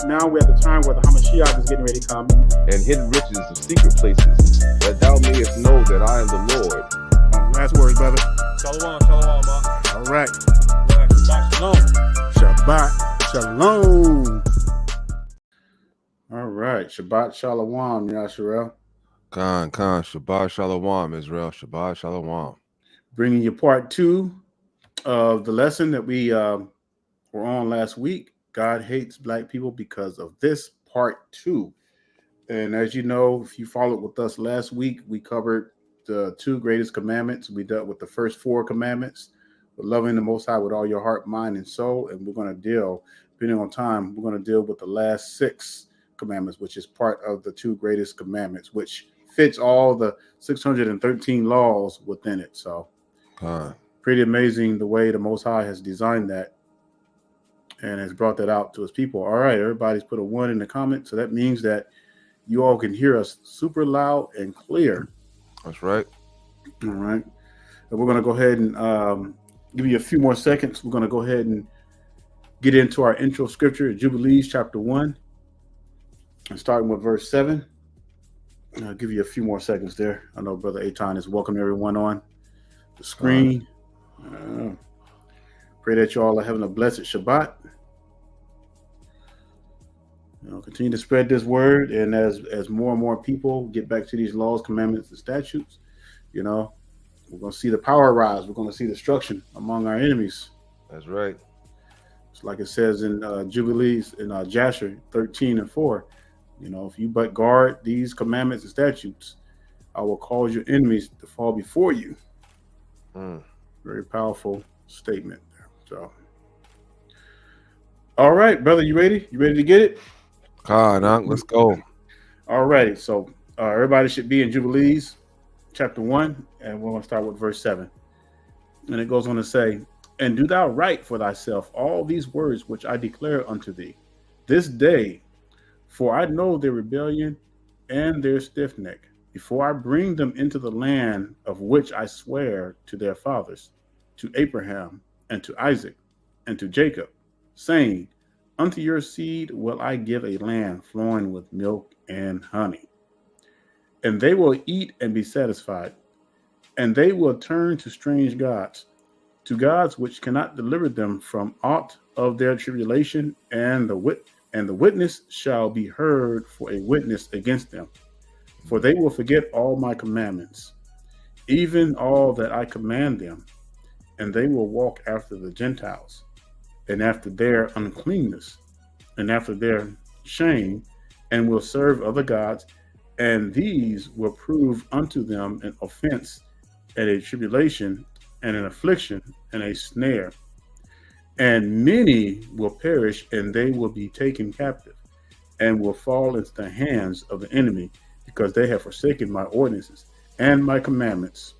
now we're at the time where the Hamashiach is getting ready to come. And hidden riches of secret places, that thou mayest know that I am the Lord. Last words, brother. Shalom, ma. All right. Shabbat shalom. Shabbat shalom. All right. Shabbat shalom, Yasharel. Khan, Shabbat shalom, Israel. Shabbat shalom. Bringing you part 2 of the lesson that we were on last week. God hates black people because of this part 2. And as you know, if you followed with us last week, we covered the 2 greatest commandments. We dealt with the first 4 commandments, with loving the Most High with all your heart, mind, and soul. And we're going to deal, depending on time, we're going to deal with the last 6 commandments, which is part of the 2 greatest commandments, which fits all the 613 laws within it. So pretty amazing the way the Most High has designed that and has brought that out to his people. All right, everybody's put a 1 in the comment. So that means that you all can hear us super loud and clear. That's right. All right. And we're going to go ahead and give you a few more seconds. We're going to go ahead and get into our intro scripture, Jubilees chapter 1, and starting with verse 7. I'll give you a few more seconds there. I know Brother Aton is welcoming everyone on the screen. Pray that you all are having a blessed Shabbat. Continue to spread this word, and as more and more people get back to these laws, commandments, and statutes, we're going to see the power rise. We're going to see destruction among our enemies. That's right. It's like it says in Jubilees in Jasher 13:4. If you but guard these commandments and statutes, I will cause your enemies to fall before you. Very powerful statement there. So, all right, brother, you ready? You ready to get it? Let's go. All righty. So everybody should be in Jubilees chapter 1, and we're going to start with verse 7. And it goes on to say, "And do thou write for thyself all these words which I declare unto thee this day, for I know their rebellion and their stiff neck, before I bring them into the land of which I swear to their fathers, to Abraham and to Isaac and to Jacob, saying, unto your seed will I give a land flowing with milk and honey. And they will eat and be satisfied, and they will turn to strange gods, to gods which cannot deliver them from aught of their tribulation, and the witness shall be heard for a witness against them. For they will forget all my commandments, even all that I command them, and they will walk after the Gentiles, and after their uncleanness, and after their shame, and will serve other gods, and these will prove unto them an offense, and a tribulation, and an affliction, and a snare. And many will perish, and they will be taken captive, and will fall into the hands of the enemy, because they have forsaken my ordinances and my commandments,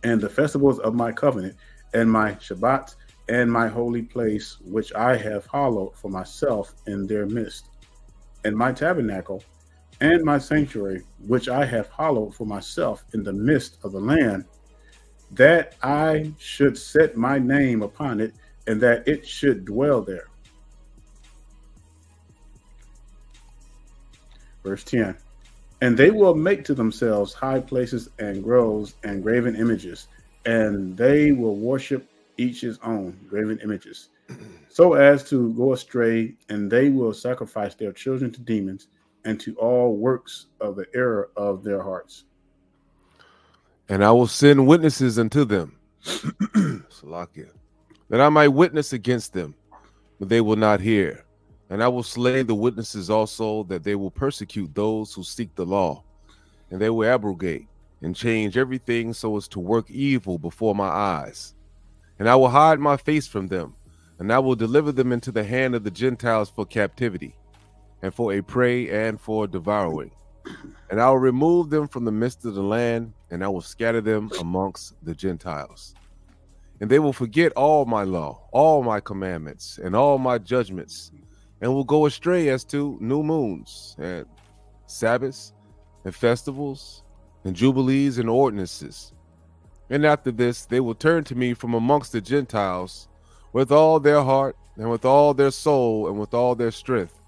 and the festivals of my covenant, and my Shabbats, and my holy place, which I have hallowed for myself in their midst, and my tabernacle, and my sanctuary, which I have hallowed for myself in the midst of the land, that I should set my name upon it, and that it should dwell there." Verse 10. "And they will make to themselves high places and groves and graven images, and they will worship each his own graven images, so as to go astray, and they will sacrifice their children to demons and to all works of the error of their hearts. And I will send witnesses unto them, Salakia, that I might witness against them, but they will not hear. And I will slay the witnesses also, that they will persecute those who seek the law, and they will abrogate and change everything so as to work evil before my eyes. And I will hide my face from them, and I will deliver them into the hand of the Gentiles for captivity, and for a prey, and for devouring. And I will remove them from the midst of the land, and I will scatter them amongst the Gentiles. And they will forget all my law, all my commandments, and all my judgments, and will go astray as to new moons, and Sabbaths, and festivals, and jubilees, and ordinances. And after this, they will turn to me from amongst the Gentiles with all their heart, and with all their soul, and with all their strength,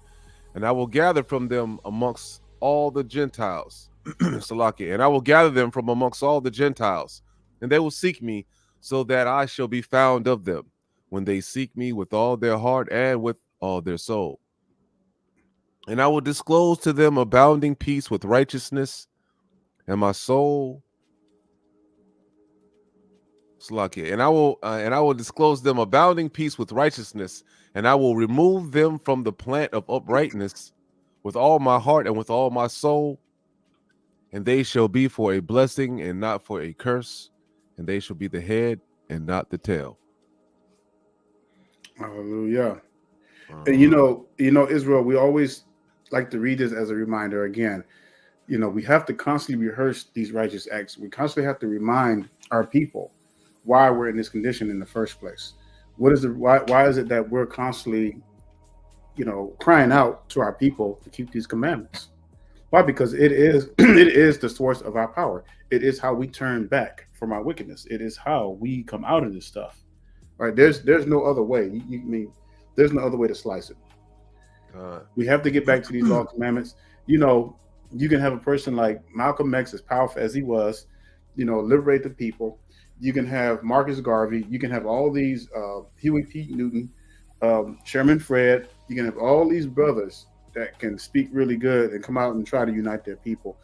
and I will gather from them amongst all the Gentiles. Salakia, and I will gather them from amongst all the Gentiles, and they will seek me, so that I shall be found of them, when they seek me with all their heart and with all their soul. And I will disclose to them abounding peace with righteousness, and my soul, Salakia, and I will disclose them abounding peace with righteousness, and I will remove them from the plant of uprightness with all my heart and with all my soul. And they shall be for a blessing and not for a curse, and they shall be the head and not the tail. Hallelujah. And you know, Israel, we always like to read this as a reminder again. You know, we have to constantly rehearse these righteous acts. We constantly have to remind our people why we're in this condition in the first place. What is why is it that we're constantly, crying out to our people to keep these commandments? Why? Because it is it is the source of our power. It is how we turn back from our wickedness. It is how we come out of this stuff. Right? There's no other way. There's no other way to slice it. We have to get back to these law commandments. You can have a person like Malcolm X, as powerful as he was, liberate the people. You can have Marcus Garvey. You can have all these Huey P. Newton, Sherman Fred. You can have all these brothers that can speak really good and come out and try to unite their people.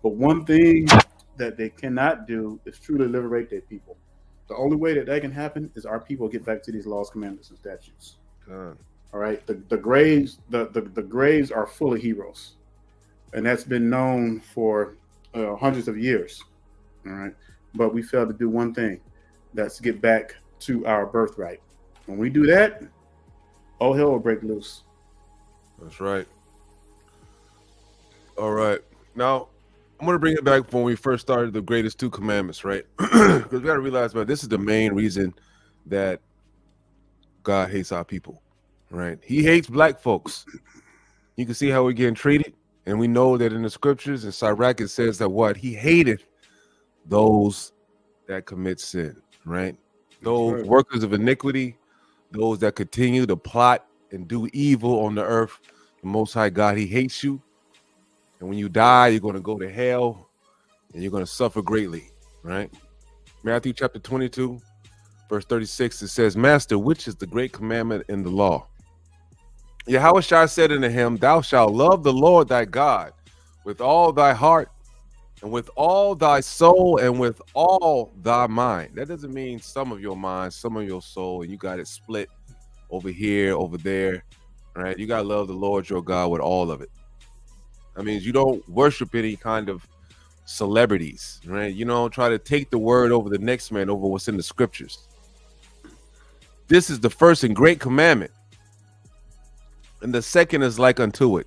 But one thing that they cannot do is truly liberate their people. The only way that can happen is our people get back to these laws, commandments, and statutes. All right. The graves are full of heroes, and that's been known for hundreds of years. All right. But we failed to do one thing. That's to get back to our birthright. When we do that, all hell will break loose. That's right. All right. Now, I'm going to bring it back when we first started the greatest two commandments, right? Because we got to realize, man, this is the main reason that God hates our people, right? He hates black folks. You can see how we're getting treated. And we know that in the scriptures, in Sirach, it says that what? He hated those that commit sin, right? Those workers of iniquity, those that continue to plot and do evil on the earth. The Most High God, he hates you. And when you die, you're going to go to hell and you're going to suffer greatly, right? Matthew chapter 22, verse 36, it says, Master, which is the great commandment in the law? Yahushua said unto him, Thou shalt love the Lord thy God with all thy heart and with all thy soul and with all thy mind. That doesn't mean some of your mind, some of your soul, and you got it split over here, over there, right? You got to love the Lord your God with all of it. That means you don't worship any kind of celebrities, right? You don't try to take the word over the next man, over what's in the scriptures. This is the first and great commandment. And the second is like unto it.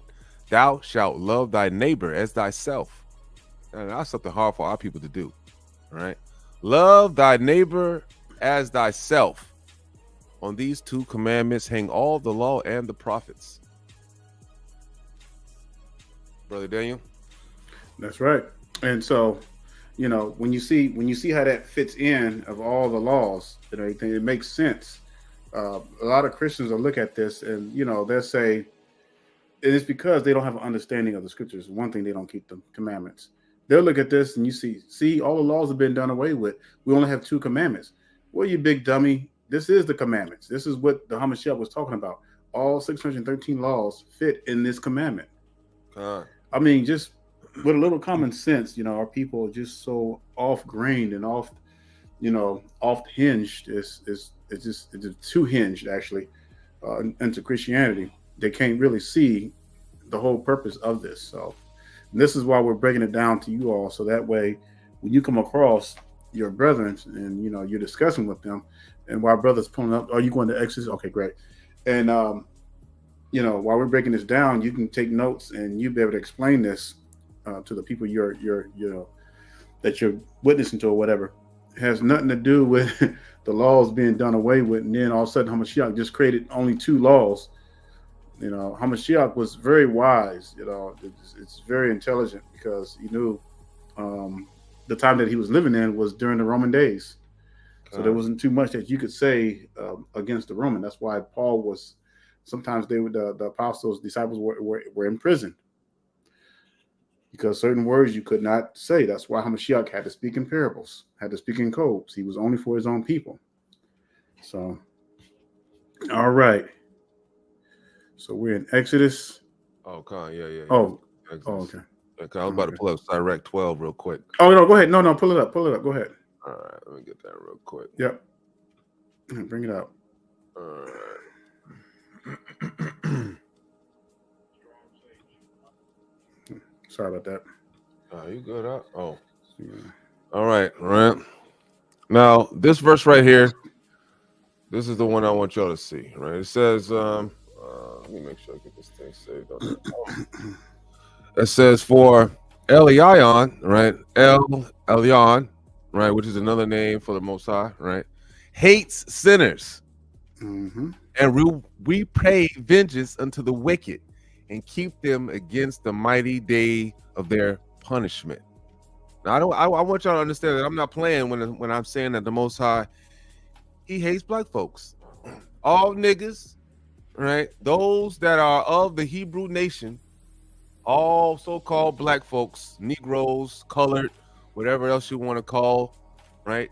Thou shalt love thy neighbor as thyself. And that's something hard for our people to do, right? Love thy neighbor as thyself. On these two commandments hang all the law and the prophets. Brother Daniel? That's right. And so, when you see how that fits in of all the laws and everything, it makes sense. A lot of Christians will look at this and, they'll say it is because they don't have an understanding of the scriptures. One thing, they don't keep the commandments. They'll look at this and you see, all the laws have been done away with. We only have two commandments. Well, you big dummy. This is the commandments. This is what the Hamashiach was talking about. All 613 laws fit in this commandment. I mean, just with a little common sense, our people are just so off-grained and off-hinged. It's just too hinged, actually, into Christianity. They can't really see the whole purpose of this. So this is why we're breaking it down to you all. So that way, when you come across your brethren and, you're discussing with them, and while brothers pulling up, are you going to Exodus? Okay, great. And, while we're breaking this down, you can take notes and you'll be able to explain this to the people that you're witnessing to or whatever. It has nothing to do with the laws being done away with, and then all of a sudden Hamashiach just created only two laws. Hamashiach was very wise. It's very intelligent because he knew the time that he was living in was during the Roman days. So there wasn't too much that you could say against the Roman. That's why Paul was Sometimes they would the apostles, disciples were imprisoned because certain words you could not say. That's why Hamashiach had to speak in parables, had to speak in codes. He was only for his own people. So, all right. So we're in Exodus. Oh, Con, yeah. Oh, Exodus. oh, okay. Okay, I was about to pull up Direct 12 real quick. Oh no, go ahead. No, pull it up. Go ahead. All right, let me get that real quick. Yep. Bring it out. All right. Sorry about that. Oh, you good? Huh? Oh. Yeah. All right. Now, this verse right here, this is the one I want y'all to see, right? It says, let me make sure I get this thing saved on there. It says, for Elion, right? Elion, right? Which is another name for the Most High, right? Hates sinners. Mm-hmm. And we pay vengeance unto the wicked and keep them against the mighty day of their punishment. Now, I want y'all to understand that I'm not playing when I'm saying that the Most High, he hates black folks. All niggas, right? Those that are of the Hebrew nation, all so-called black folks, Negroes, colored, whatever else you want to call, right?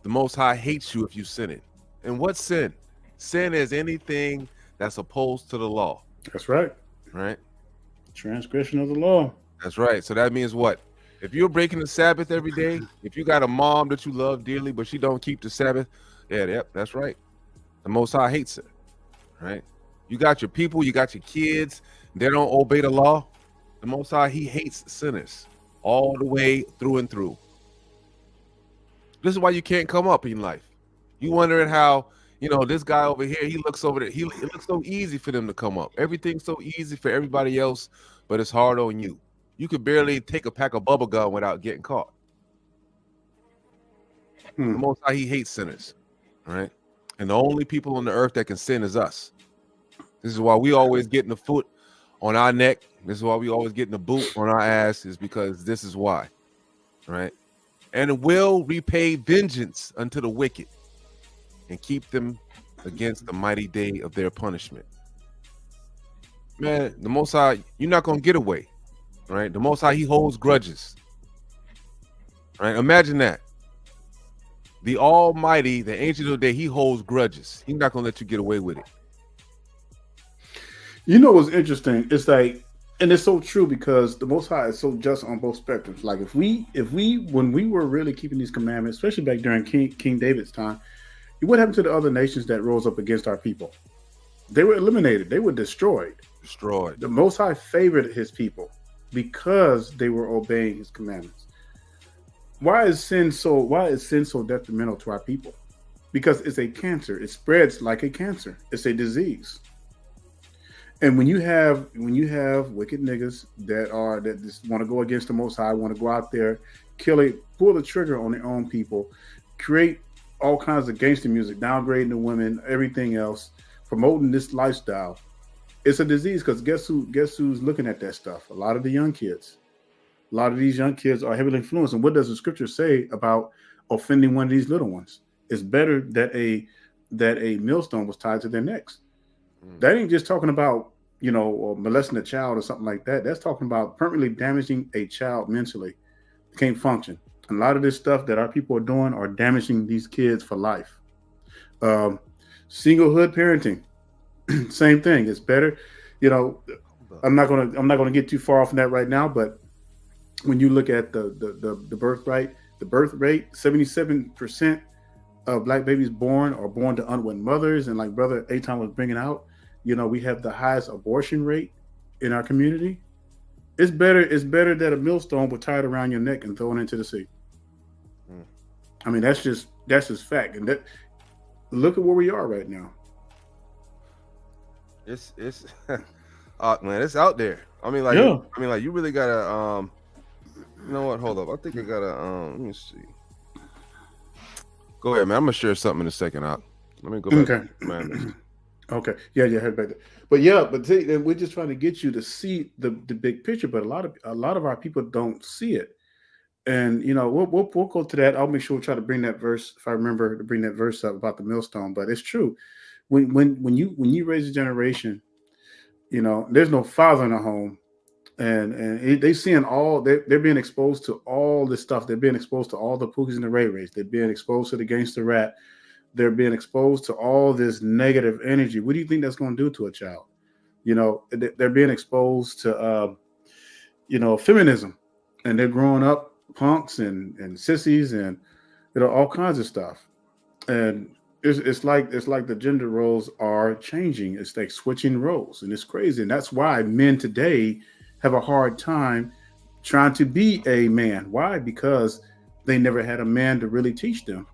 The Most High hates you if you sin it. And what's sin? Sin is anything that's opposed to the law. That's right. Right? Transgression of the law. That's right. So that means what? If you're breaking the Sabbath every day, if you got a mom that you love dearly, but she don't keep the Sabbath, that's right. The Most High hates it. Right? You got your people, you got your kids, they don't obey the law. The Most High, he hates sinners all the way through and through. This is why you can't come up in life. You wondering how, this guy over here, he looks over there. It looks so easy for them to come up. Everything's so easy for everybody else, but it's hard on you. You could barely take a pack of bubble gum without getting caught. The Most High, he hates sinners, right? And the only people on the earth that can sin is us. This is why we always getting the foot on our neck. This is why we always getting the boot on our ass, is because this is why, right? And will repay vengeance unto the wicked and keep them against the mighty day of their punishment. Man, the Most High, you're not going to get away, right? The Most High, he holds grudges, right? Imagine that. The Almighty, the Ancient of Day, he holds grudges. He's not going to let you get away with it. You know what's interesting? It's like, and it's so true because the Most High is so just on both spectrums. Like if we, when we were really keeping these commandments, especially back during King David's time, what happened to the other nations that rose up against our people? They were eliminated. They were destroyed. The Most High favored his people because they were obeying his commandments. Why is sin so detrimental to our people? Because it's a cancer. It spreads like a cancer. It's a disease. And when you have wicked niggas that just want to go against the Most High, want to go out there, pull the trigger on their own people, create all kinds of gangster music, downgrading the women, everything else, promoting this lifestyle, it's a disease. Because guess who's looking at that stuff? A lot of the young kids. A lot of these young kids are heavily influenced. And what does the scripture say about offending one of these little ones? It's better that a millstone was tied to their necks. That ain't just talking about, or molesting a child or something like that. That's talking about permanently damaging a child mentally. They can't function. And a lot of this stuff that our people are doing are damaging these kids for life. Singlehood parenting, same thing. It's better. I'm not gonna get too far off on that right now, but when you look at the birth rate, 77% of black babies born are born to unwed mothers, and like Brother Aton was bringing out, we have the highest abortion rate in our community. It's better that a millstone was tied around your neck and thrown into the sea. I mean, that's just fact. And look at where we are right now. It's man, it's out there. I mean, you really gotta you know what? Hold up. I think I gotta let me see. Go ahead, man. I'm gonna share something in a second. Let me go back. Okay. To man. Okay. Yeah, head back there. But see, we're just trying to get you to see the big picture. But a lot of our people don't see it. And we'll go to that. I'll make sure we try to bring that verse, if I remember, to bring that verse up about the millstone. But it's true. when you raise a generation, there's no father in the home, and they seeing they're being exposed to all this stuff. They're being exposed to all the Pookies and the Ray Rays. They're being exposed to the gangster rap. They're being exposed to all this negative energy. What do you think that's going to do to a child? They're being exposed to feminism, and they're growing up punks and sissies and all kinds of stuff. And it's like the gender roles are changing. It's like switching roles, and it's crazy. And that's why men today have a hard time trying to be a man. Why? Because they never had a man to really teach them,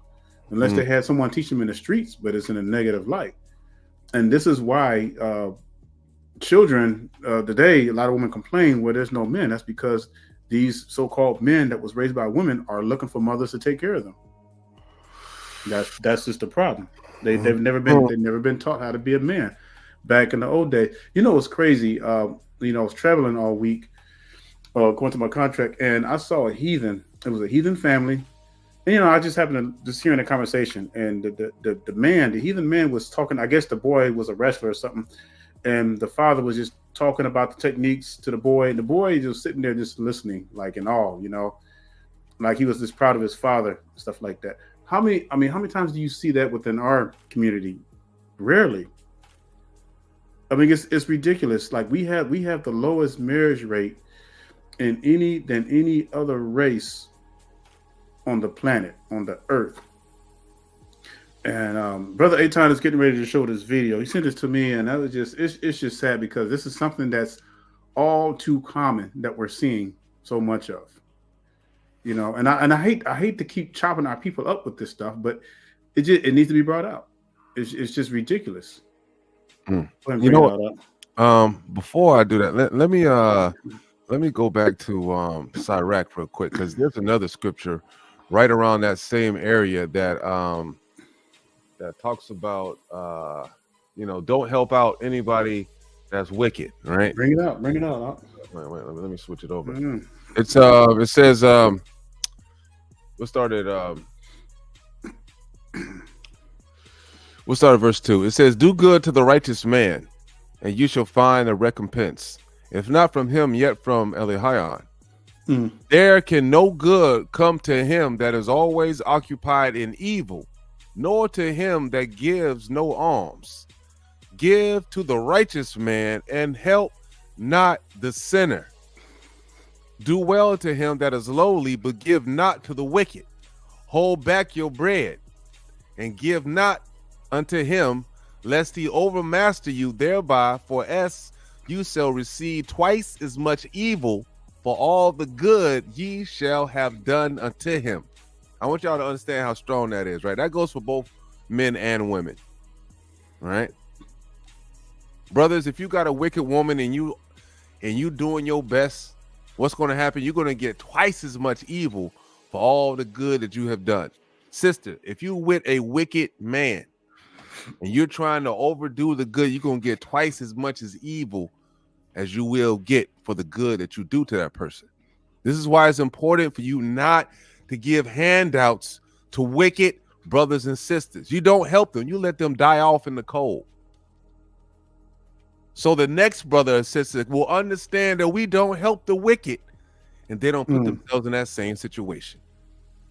unless they had someone teach them in the streets, but it's in a negative light. And this is why children today, a lot of women complain where there's no men. That's because these so-called men that was raised by women are looking for mothers to take care of them. That's just the problem. They've never been taught how to be a man. Back in the old days, it's crazy. I was traveling all week, going to my contract, and I saw a heathen. It was a heathen family, and I just happened to just hearing a conversation, and the heathen man was talking. I guess the boy was a wrestler or something, and the father was just talking about the techniques to the boy, and the boy just sitting there just listening, like in awe, like he was just proud of his father, stuff like that. How many times do you see that within our community? Rarely. I mean, it's ridiculous. Like we have the lowest marriage rate than any other race on the planet, on the earth. And Brother Aton is getting ready to show this video. He sent this to me, and that was it's just sad because this is something that's all too common that we're seeing so much of. And I hate to keep chopping our people up with this stuff, but it needs to be brought out. It's just ridiculous. Before I do that, let me go back to Sirach real quick, because there's another scripture right around that same area that talks about don't help out anybody that's wicked, right? Bring it out. Wait, let me switch it over. It says we'll start at verse 2. It says, "Do good to the righteous man, and you shall find a recompense. If not from him, yet from Elihion. There can no good come to him that is always occupied in evil, nor to him that gives no alms. Give to the righteous man, and help not the sinner. Do well to him that is lowly, but give not to the wicked. Hold back your bread, and give not unto him, lest he overmaster you thereby, for as you shall receive twice as much evil for all the good ye shall have done unto him." I want y'all to understand how strong that is, right? That goes for both men and women, right? Brothers, if you got a wicked woman and you doing your best, what's going to happen? You're going to get twice as much evil for all the good that you have done. Sister, if you with a wicked man and you're trying to overdo the good, you're going to get twice as much as evil as you will get for the good that you do to that person. This is why it's important for you not to give handouts to wicked brothers and sisters. You don't help them. You let them die off in the cold. So the next brother or sister will understand that we don't help the wicked, and they don't put themselves in that same situation.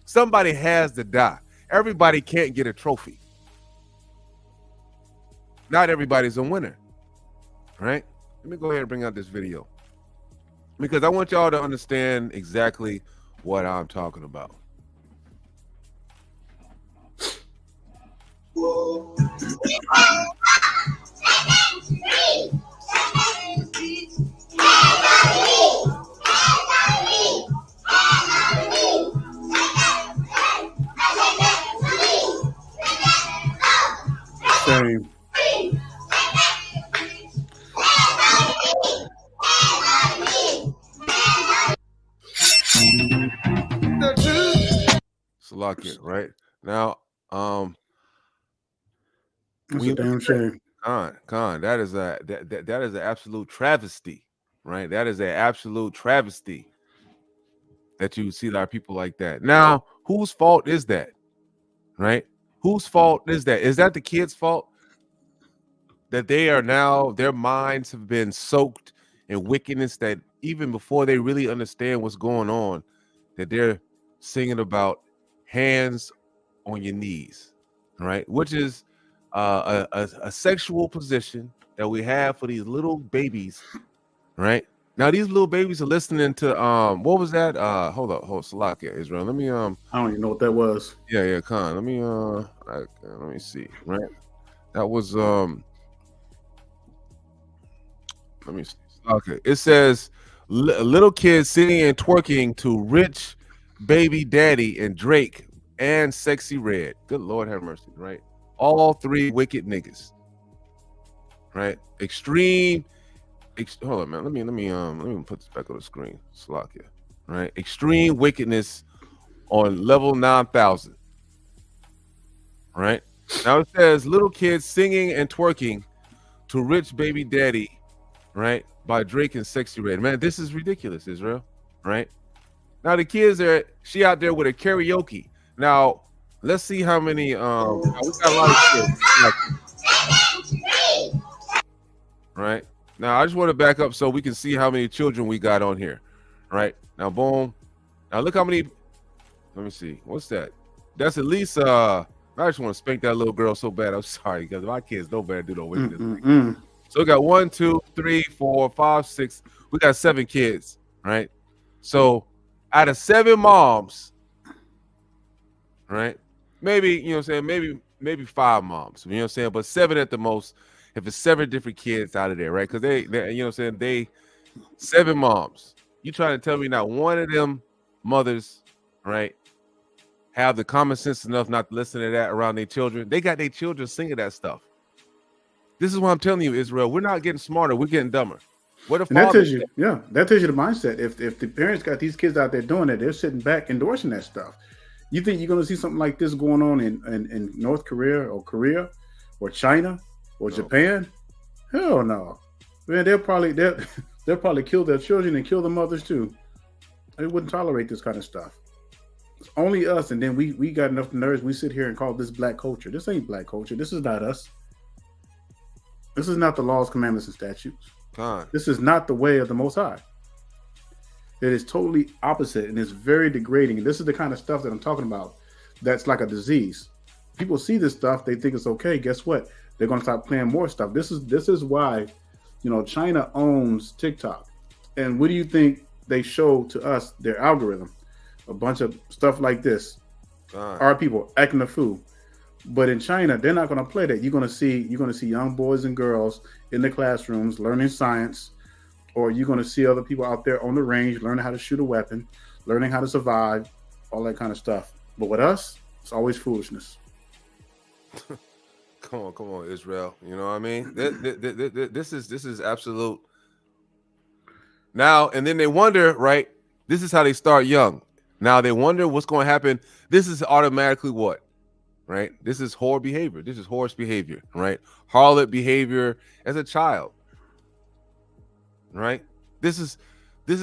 Somebody has to die. Everybody can't get a trophy. Not everybody's a winner, right? Let me go ahead and bring out this video, because I want y'all to understand exactly what I'm talking about. Same. Salakia, right? Now, That's a damn shame. Khan, that is an absolute travesty, right? That is an absolute travesty that you see our people like that. Now, whose fault is that, right? Whose fault is that? Is that the kid's fault? that they are now, their minds have been soaked in wickedness, that even before they really understand what's going on, that they're singing about hands on your knees, right? Which is a sexual position that we have for these little babies, right? Now these little babies are listening to what was that? Hold Salakia, Israel. Let me I don't even know what that was. yeah, Khan. Let me see, right? That was let me see. Okay. It says little kids singing and twerking to Rich Baby Daddy and Drake and Sexy Red. Good Lord have mercy, right? All three wicked niggas. Right? Hold on, man. Let me put this back on the screen. Slakia. Right? Extreme wickedness on level 9,000. Right? Now it says little kids singing and twerking to Rich Baby Daddy, right, by Drake and Sexy Red. Man, this is ridiculous, Israel. Right? Now the kids she out there with a karaoke. Now let's see how many we got a lot of kids. Right? Now I just want to back up so we can see how many children we got on here. Right? Now boom. Now look how many. Let me see. What's that? That's at least I just want to spank that little girl so bad. I'm sorry, because my kids know better to do no wickedness. So we got 1, 2, 3, 4, 5, 6. We got 7 kids, right? So out of 7 moms, right? Maybe, you know what I'm saying, maybe 5 moms, you know what I'm saying, but 7 at the most, if it's 7 different kids out of there, right? Because they you know what I'm saying, 7 moms. You trying to tell me not one of them mothers, right, have the common sense enough not to listen to that around their children? They got their children singing that stuff. This is what I'm telling you, Israel. We're not getting smarter. We're getting dumber. What if that tells you, that tells you the mindset. If the parents got these kids out there doing it, they're sitting back endorsing that stuff. You think you're going to see something like this going on in North Korea or China or Japan? Hell no. Man, they'll probably kill their children and kill the mothers too. They wouldn't tolerate this kind of stuff. It's only us, and then we got enough nerves. We sit here and call this black culture. This ain't black culture. This is not us. This is not the laws, commandments, and statutes. This is not the way of the Most High. It is totally opposite, and it's very degrading. This is the kind of stuff that I'm talking about. That's like a disease. People see this stuff, they think it's okay. Guess what? They're going to start playing more stuff. This is why, China owns TikTok. And what do you think they show to us? Their algorithm, a bunch of stuff like this. Our people acting a fool. But in China, they're not going to play that. You're going to see young boys and girls in the classrooms learning science, or you're going to see other people out there on the range learning how to shoot a weapon, learning how to survive, all that kind of stuff. But with us, it's always foolishness. Come on, Israel. You know what I mean? This is absolute. Now and then they wonder, right? This is how they start young. Now they wonder what's going to happen. This is automatically what? Right? This is whore behavior. This is horse behavior, right? Harlot behavior as a child, right? This is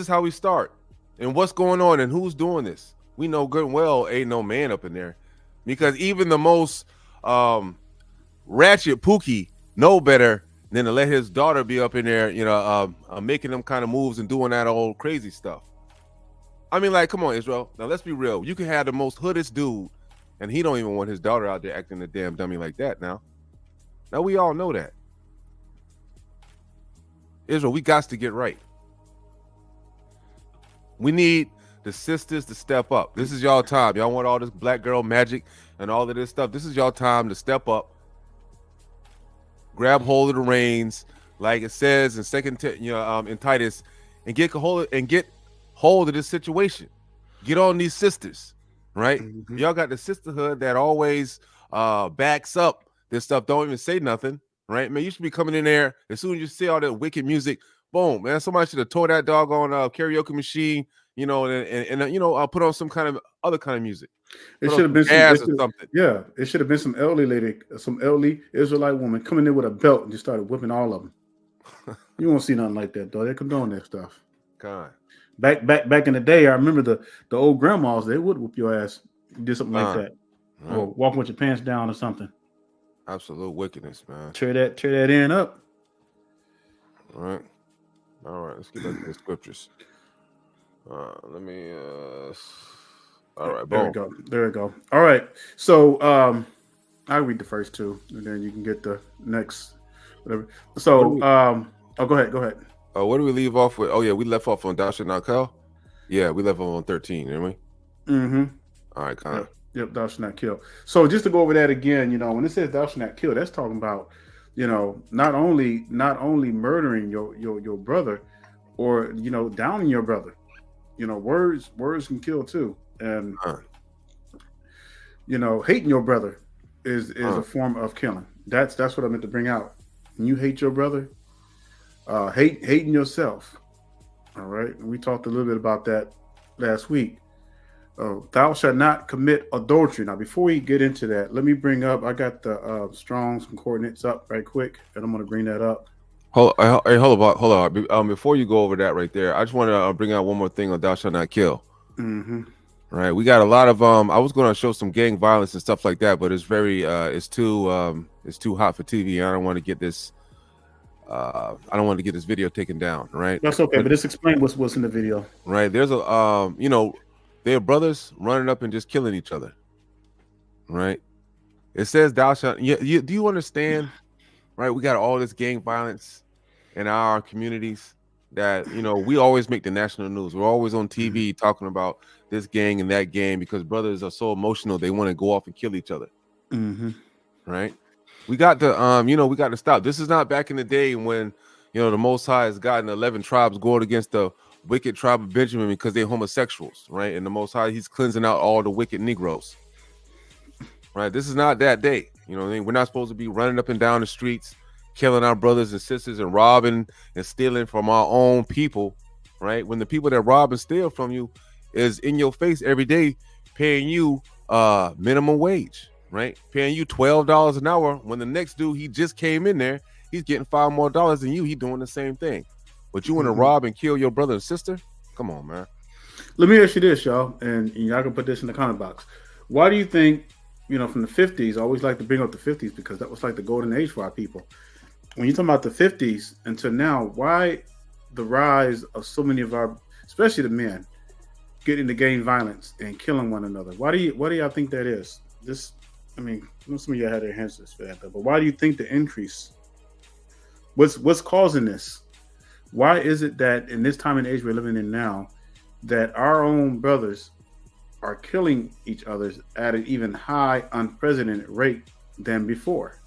how we start. And what's going on and who's doing this? We know good and well ain't no man up in there, because even the most ratchet Pookie know better than to let his daughter be up in there, making them kind of moves and doing that old crazy stuff. I mean, like, come on, Israel. Now let's be real. You can have the most hoodest dude, and he don't even want his daughter out there acting a damn dummy like that. Now we all know that. Israel, we got to get right. We need the sisters to step up. This is y'all time. Y'all want all this black girl magic and all of this stuff. This is y'all time to step up, grab hold of the reins, like it says in in Titus, and get hold of this situation. Get on these sisters. Right? Mm-hmm. Y'all got the sisterhood that always backs up this stuff. Don't even say nothing. Right? Man, you should be coming in there as soon as you see all that wicked music. Boom, man. Somebody should have tore that doggone karaoke machine, and put on some kind of other kind of music. It should have been something. Yeah, it should have been some elderly Israelite woman coming in with a belt and just started whipping all of them. You won't see nothing like that, though. They condone that stuff. God. Back in the day, I remember the old grandmas, they would whoop your ass. You did something like that. Right. Or walking with your pants down or something. Absolute wickedness, man. Tear that in up. All right. Let's get back to the scriptures. Let me. All right, There we boom. go. There we go. All right. So I'll read the first two, and then you can get the next whatever. So go ahead. What do we leave off with? Oh yeah, we left off on Thou shalt not kill. Yeah, we left off on 13, didn't we? Mm-hmm. All right, kind of. Yep, thou shalt not kill. So just to go over that again, when it says thou shalt not kill, that's talking about, not only murdering your brother, or downing your brother. Words can kill too, and hating your brother is a form of killing. That's what I meant to bring out. When you hate your brother, hating yourself. All right, we talked a little bit about that last week. Thou shalt not commit adultery. Now, before we get into that, let me bring up. I got the Strong's concordance up right quick, and I'm going to bring that up. Hold on. Before you go over that right there, I just want to bring out one more thing on Thou shalt not kill. Mm-hmm. Right, we got a lot of I was going to show some gang violence and stuff like that, but it's very it's too hot for TV. I don't want to get this. I don't want to get this video taken down. Right, that's okay. But just explain what's in the video. Right, there's a they're brothers running up and just killing each other. Right, it says thou shalt. Do you understand? Right, we got all this gang violence in our communities that we always make the national news. We're always on TV talking about this gang and that gang because brothers are so emotional they want to go off and kill each other. Mm-hmm. Right, we got to we got to stop. This is not back in the day when the Most High has gotten 11 tribes going against the wicked tribe of Benjamin because they're homosexuals, right? And the Most High, he's cleansing out all the wicked Negroes. Right, this is not that day. We're not supposed to be running up and down the streets killing our brothers and sisters and robbing and stealing from our own people, right? When the people that rob and steal from you is in your face every day, paying you minimum wage, right? Paying you $12 an hour. When the next dude, he just came in there, he's getting $5 more than you. He doing the same thing. But you want to rob and kill your brother and sister? Come on, man. Let me ask you this, y'all, and y'all can put this in the comment box. Why do you think, from the 50s, I always like to bring up the 50s because that was like the golden age for our people. When you talk about the 50s until now, why the rise of so many of our, especially the men, getting into gang violence and killing one another? Why do y'all think that is? Some of y'all had their answers for that, but why do you think the increase? What's causing this? Why is it that in this time and age we're living in now, that our own brothers are killing each other at an even high, unprecedented rate than before?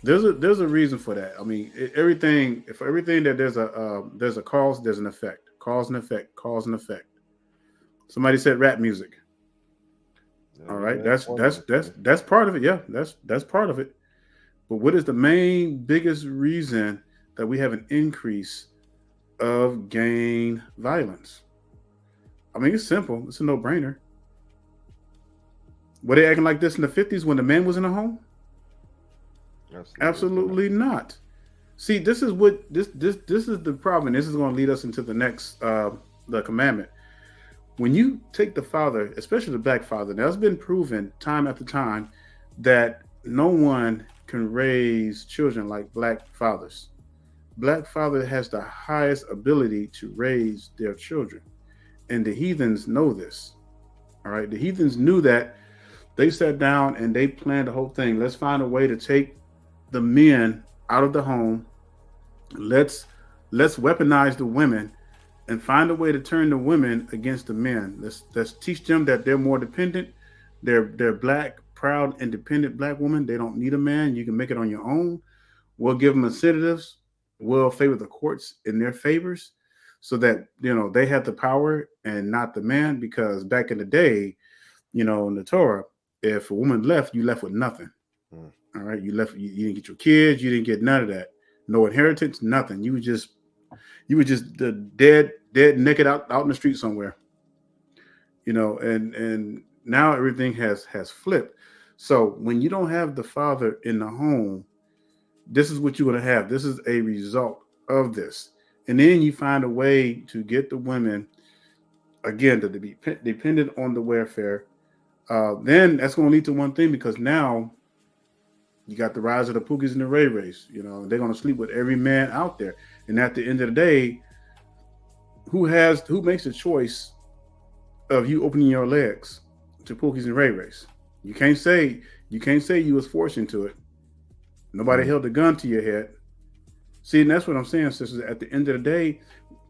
There's a reason for that. Everything that there's a cause, there's an effect. Cause and effect. Cause and effect. Somebody said rap music. All right, that's part of it. Yeah, that's part of it. But what is the biggest reason that we have an increase of gang violence? It's simple. It's a no-brainer. Were they acting like this in the 50s when the man was in the home? Absolutely not. See, this is the problem. This is going to lead us into the next the commandment. When you take the father, especially the black father, now it's been proven time after time that no one can raise children like black fathers. Black father has the highest ability to raise their children. And the heathens know this. All right. The heathens knew that. They sat down and they planned the whole thing. Let's find a way to take the men out of the home. Let's weaponize the women and find a way to turn the women against the men. Let's teach them that they're more dependent. They're black, proud, independent black women. They don't need a man. You can make it on your own. We'll give them incentives. We'll favor the courts in their favors so that, they have the power and not the man. Because back in the day, in the Torah, if a woman left, you left with nothing. All right. You didn't get your kids. You didn't get none of that. No inheritance, nothing. You were just the dead, naked out in the street somewhere, and now everything has flipped. So when you don't have the father in the home, this is what you're going to have. This is a result of this. And then you find a way to get the women, again, to be dependent on the welfare. Then that's going to lead to one thing, because now You got the rise of the Pookies and the Ray Rays. You know, they're going to sleep with every man out there. And at the end of the day, who makes the choice of you opening your legs to Pookies and Ray Rays? You can't say you was forced into it. Nobody held a gun to your head. See, and that's what I'm saying, sisters. At the end of the day,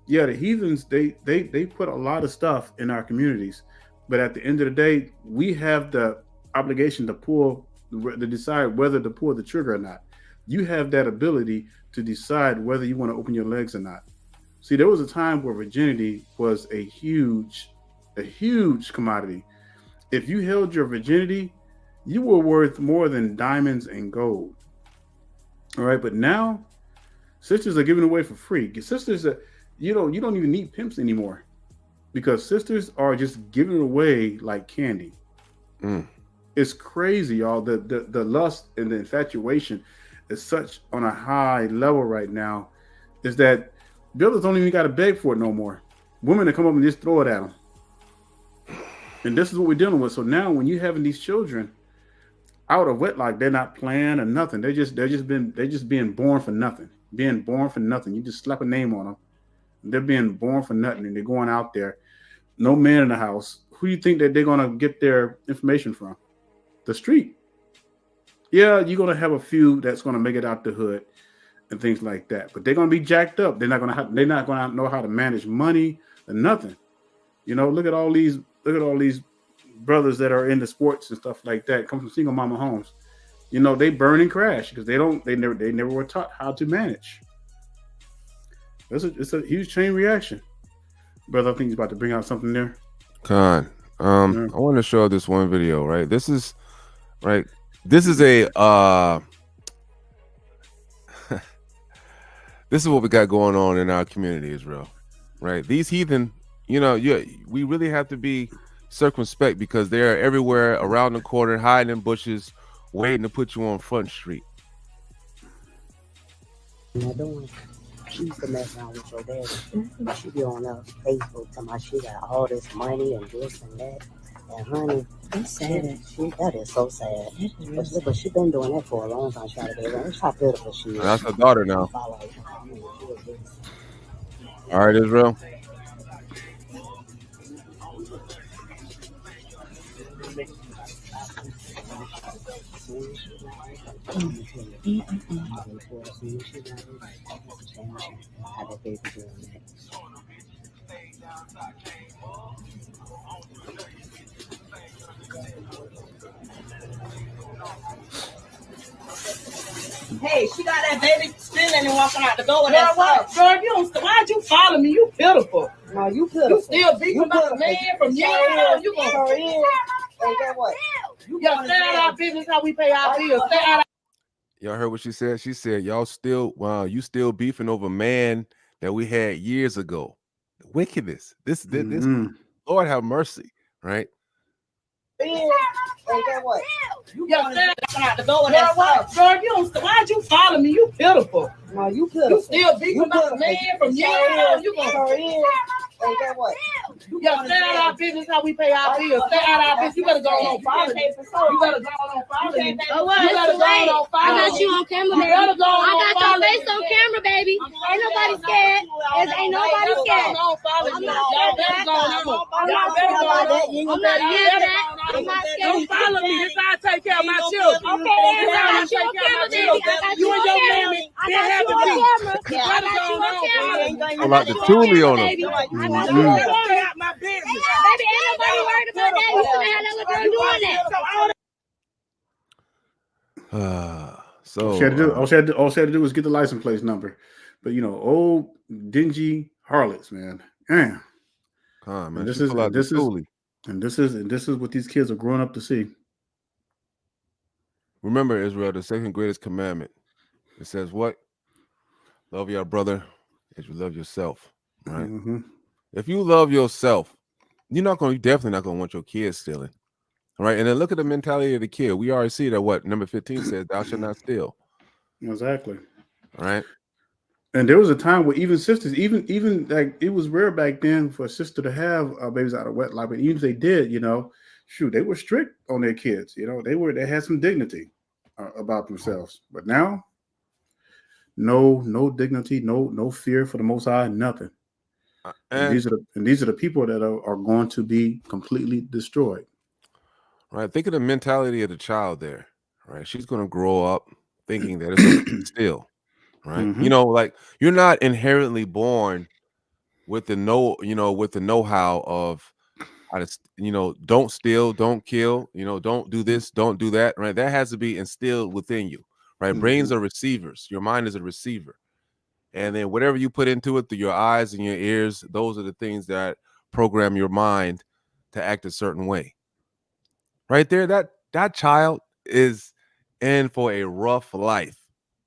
yeah, the heathens, they put a lot of stuff in our communities. But at the end of the day, we have the obligation to decide whether to pull the trigger or not. You have that ability to decide whether you want to open your legs or not. See, there was a time where virginity was a huge commodity. If you held your virginity, you were worth more than diamonds and gold. All right, but now sisters are giving away for free. Sisters, you don't even need pimps anymore, because sisters are just giving away like candy. It's crazy, y'all. The lust and the infatuation is such on a high level right now, is that brothers don't even got to beg for it no more. Women that come up and just throw it at them. And this is what we're dealing with. So now when you're having these children out of wedlock, they're not planned or nothing. They're just being born for nothing. Being born for nothing. You just slap a name on them. They're being born for nothing, and they're going out there. No man in the house. Who do you think that they're going to get their information from? The street. Yeah, you're going to have a few that's going to make it out the hood and things like that. But they're going to be jacked up. They're not going to know how to manage money or nothing. You know, look at all these brothers that are into sports and stuff like that, come from single mama homes. You know, they burn and crash because they never were taught how to manage. It's a huge chain reaction. Brother, I think he's about to bring out something there. Con, I want to show this one video, right? This is a this is what we got going on in our community, Israel, right? These heathen, you know, we really have to be circumspect because they're everywhere around the corner, hiding in bushes, waiting to put you on Front Street. She used to mess around with your dad. She be on Facebook talking about she got all this money and this and that. And honey, That's sad. that is so sad. But she been doing that for a long time. Trying to get around. That's how pitiful she is. That's her daughter now. All right, Israel. Hey, she got that baby spilling and walking out the door with that stuff. Girl, why'd you follow me? You pitiful. No, you pitiful. You still beating about the man from years ago. You gonna and get what? stay out our business how we pay our bills. Stay out. Y'all heard what she said? She said, you still beefing over man that we had years ago. Wickedness. This Lord have mercy, right? And get what? Stay out the door with that stuff. Girl, why'd you follow me? You pitiful. No, you pitiful. You still beating about the man from years ago. You gonna and get what? stay out our business how we pay our bills. Stay out our business. You better go on follow me. You better go on follow me. Oh, what? You better go on follow I got me. you on camera, You baby. better go on I got follow your face me. on camera, baby. Ain't nobody scared. Ain't nobody scared. Y'all better go on. Y'all better go on. I'm not scared of that. I'm not scared. Don't follow me. This how I take care of my children. Okay, This how I I got you take on care of my camera, baby. children. I got You you and on your camera. mammy I been got you happy on to. camera. I Better got go you on on. camera. I'm about to toolie on Baby. him. I got you You on better camera. stay out my business. Baby, ain't nobody worried about that. You shouldn't have that little girl doing that. So All she had to do was get the license plate number. But you know, old dingy harlots, man. Damn. man, And this she is pull out the toolie. this is what these kids are growing up to see. Remember, Israel, the second greatest commandment. It says what? Love your brother as you love yourself. Right? Mm-hmm. If you love yourself, you're definitely not gonna want your kids stealing. All right. And then look at the mentality of the kid. We already see that what number 15 says, thou shalt not steal. Exactly. All right. And there was a time where even sisters, even like it was rare back then for a sister to have babies out of wedlock, but even if they did, you know, shoot, they were strict on their kids. You know, they had some dignity. about themselves. But now, no dignity, no fear for the Most High, nothing. And these are the people that are going to be completely destroyed. Right. Think of the mentality of the child there. Right. She's going to grow up thinking that it's okay to steal. Right. Mhm. You know, like you're not inherently born with the know-how of how to, don't steal, don't kill, don't do this, don't do that. Right. That has to be instilled within you. Right. Brains are receivers. Your mind is a receiver. And then whatever you put into it through your eyes and your ears, those are the things that program your mind to act a certain way. Right there, that child is in for a rough life.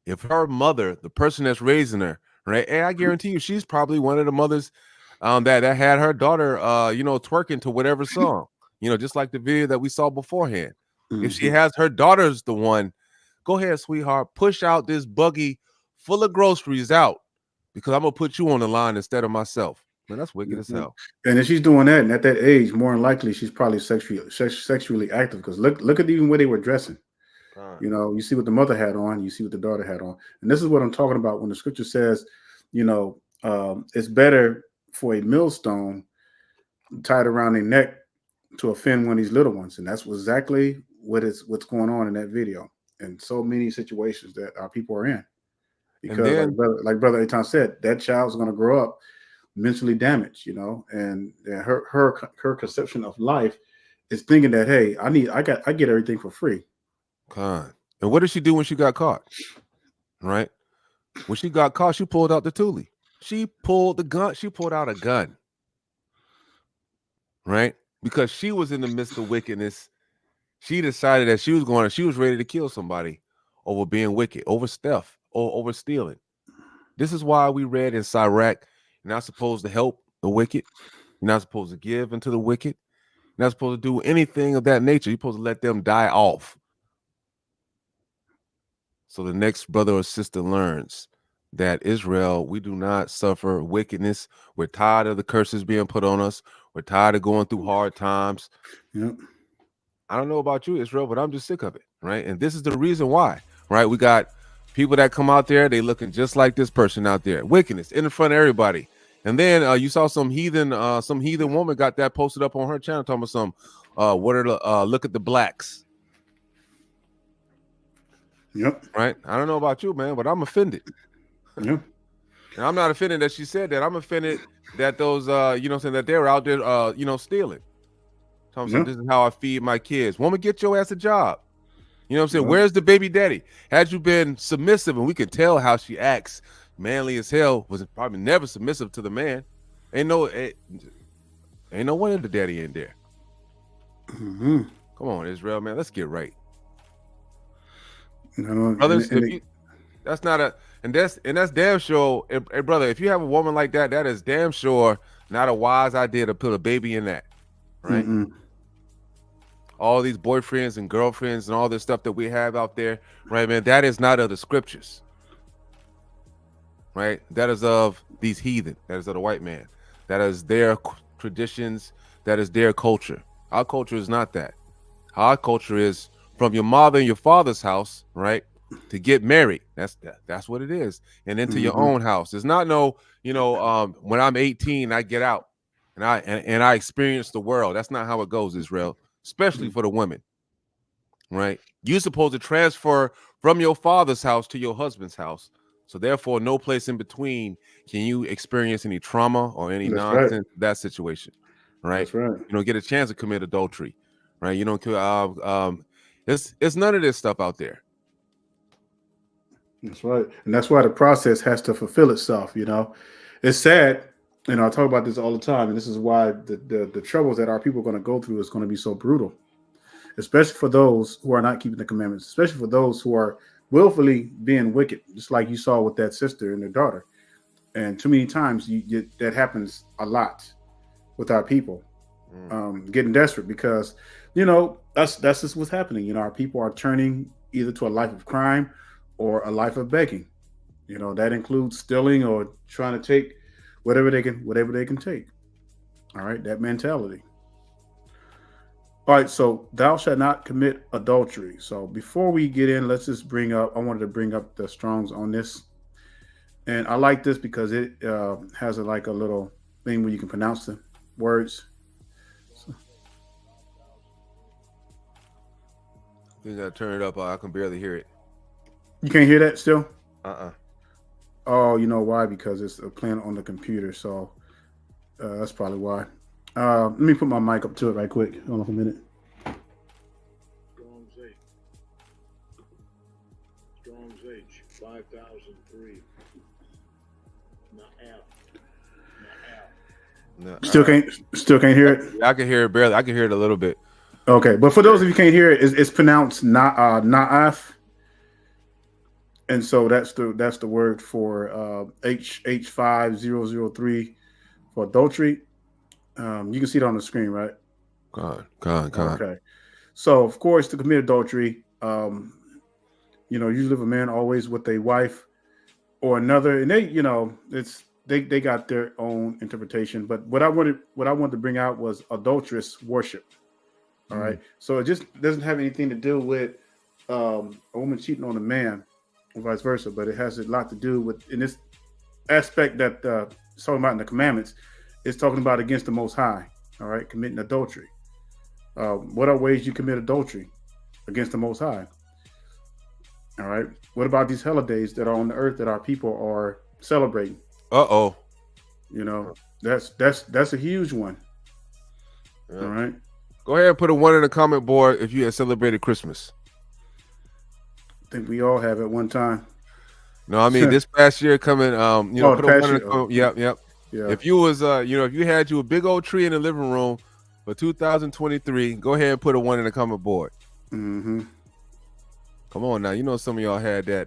If her mother, the person that's raising her, right, and I guarantee you, she's probably one of the mothers that had her daughter, twerking to whatever song, just like the video that we saw beforehand. If she has her daughter's the one, go ahead, sweetheart, push out this buggy full of groceries out because I'm gonna put you on the line instead of myself. Man, that's wicked as hell. And if she's doing that, and at that age, more than likely, she's probably sexually active. Because look at even where they were dressing. You see what the mother had on, you see what the daughter had on, and this is what I'm talking about when the scripture says, it's better for a millstone tied around their neck to offend one of these little ones, and that's exactly what's going on in that video, and so many situations that our people are in. Because like brother Eitan said, that child's going to grow up mentally damaged, and her conception of life is thinking that, hey, I get everything for free. And what did she do when she got caught? Right? When she got caught, she pulled out the Thule. She pulled the gun. She pulled out a gun. Right? Because she was in the midst of wickedness. She decided that she was ready to kill somebody over being wicked, over stuff, or over stealing. This is why we read in Sirach, you're not supposed to help the wicked. You're not supposed to give unto the wicked. You're not supposed to do anything of that nature. You're supposed to let them die off. So the next brother or sister learns that Israel, we do not suffer wickedness. We're tired of the curses being put on us. We're tired of going through hard times. Yep. I don't know about you, Israel, but I'm just sick of it, right? And this is the reason why, right? We got people that come out there, they looking just like this person out there. Wickedness in front of everybody. And then you saw some heathen woman got that posted up on her channel talking about look at the blacks. Yep. Right. I don't know about you, man, but I'm offended. Yep. And I'm not offended that she said that. I'm offended that those, that they were out there, stealing. Yep. This is how I feed my kids. Woman, get your ass a job. You know what I'm saying? Yep. Where's the baby daddy? Had you been submissive, and we can tell how she acts, manly as hell, was probably never submissive to the man. Ain't no wonder the daddy ain't there. Mm-hmm. Come on, Israel, man, let's get right. Brothers, that's damn sure. Hey, brother, if you have a woman like that, that is damn sure not a wise idea to put a baby in that, right? Mm-mm. All these boyfriends and girlfriends and all this stuff that we have out there, right, man? That is not of the scriptures, right? That is of these heathen. That is of the white man. That is their traditions. That is their culture. Our culture is not that. Our culture is from your mother and your father's house, right, to get married. That's what it is. And into your own house. It's not when I'm 18, I get out and I experience the world. That's not how it goes, Israel, especially for the women, right? You're supposed to transfer from your father's house to your husband's house. So therefore, no place in between can you experience any trauma or any nonsense in that situation, right? That's right. You don't get a chance to commit adultery, right? You don't it's none of this stuff out there. That's right. And that's why the process has to fulfill itself. It's sad. I talk about this all the time. And this is why the troubles that our people are going to go through is going to be so brutal, especially for those who are not keeping the commandments, especially for those who are willfully being wicked, just like you saw with that sister and their daughter. And too many times that happens a lot with our people, getting desperate because, that's just what's happening. Our people are turning either to a life of crime or a life of begging. That includes stealing or trying to take whatever they can take. All right, that mentality. All right, so thou shalt not commit adultery. So before we get in, let's just bring up. I wanted to bring up the Strongs on this, and I like this because it has like a little thing where you can pronounce the words. So, You gotta turn it up. I can barely hear it. you can't hear that still? Uh-uh. Oh, you know why? Because it's playing on the computer, so that's probably why. Let me put my mic up to it right quick. Hold on for a minute. Strong's H 5003. No, Still can't hear it. I can hear it barely. I can hear it a little bit. Okay, but for those of you who can't hear it, it's pronounced na'af, and so that's the word for H5003 for adultery. You can see it on the screen, right? Con. Okay. So of course, to commit adultery, usually if a man always with a wife or another, and they got their own interpretation. But what I wanted to bring out was adulterous worship. All right. So it just doesn't have anything to do with a woman cheating on a man or vice versa, but it has a lot to do with in this aspect that it's talking about in the commandments. It's talking about against the Most High. All right, committing adultery. What are ways you commit adultery against the Most High? All right. What about these holidays that are on the earth that our people are celebrating? Uh-oh. That's a huge one. Yeah. All right. Go ahead and put a 1 in the comment board if you had celebrated Christmas. I think we all have at one time. No, I mean this past year coming. Put a 1 in the comment. Yep. Yeah. If you was, if you had a big old tree in the living room for 2023, go ahead and put a 1 in the comment board. Mm-hmm. Come on now, some of y'all had that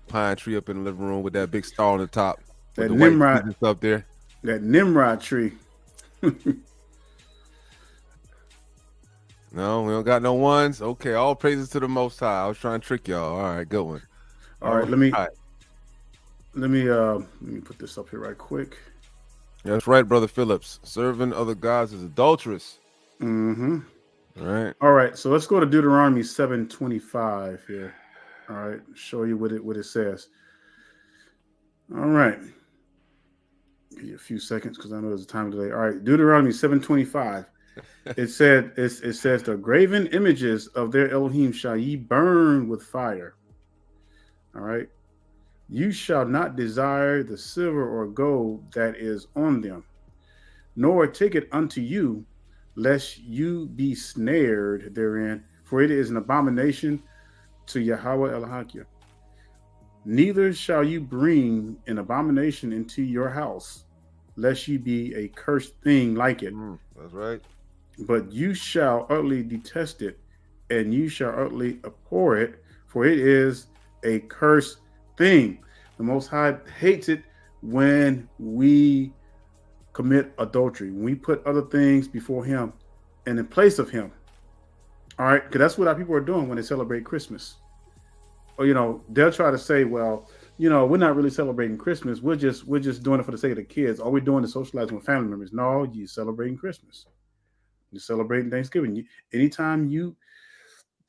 pine tree up in the living room with that big star on the top. That with the Nimrod white up there. That Nimrod tree. No, we don't got no ones. Okay, all praises to the Most High. I was trying to trick y'all. All right, good one. All right, let me put this up here right quick. That's right, Brother Phillips. Serving other gods is adulterous. Mm-hmm. All right. So let's go to Deuteronomy 7:25 here. All right, show you what it says. All right. Give you a few seconds because I know there's a time delay. All right, Deuteronomy 7:25. It says the graven images of their Elohim shall ye burn with fire. All right. You shall not desire the silver or gold that is on them, nor take it unto you, lest you be snared therein, for it is an abomination to Yahweh Elohim. Neither shall you bring an abomination into your house, lest you be a cursed thing like it. That's right. But you shall utterly detest it, and you shall utterly abhor it, for it is a cursed thing. The Most High hates it when we commit adultery, when we put other things before Him and in place of Him. All right, because that's what our people are doing when they celebrate Christmas. Or they'll try to say, well, we're not really celebrating Christmas. We're just doing it for the sake of the kids. All we're doing is socializing with family members. No, you're celebrating Christmas. You're celebrating Thanksgiving. Anytime you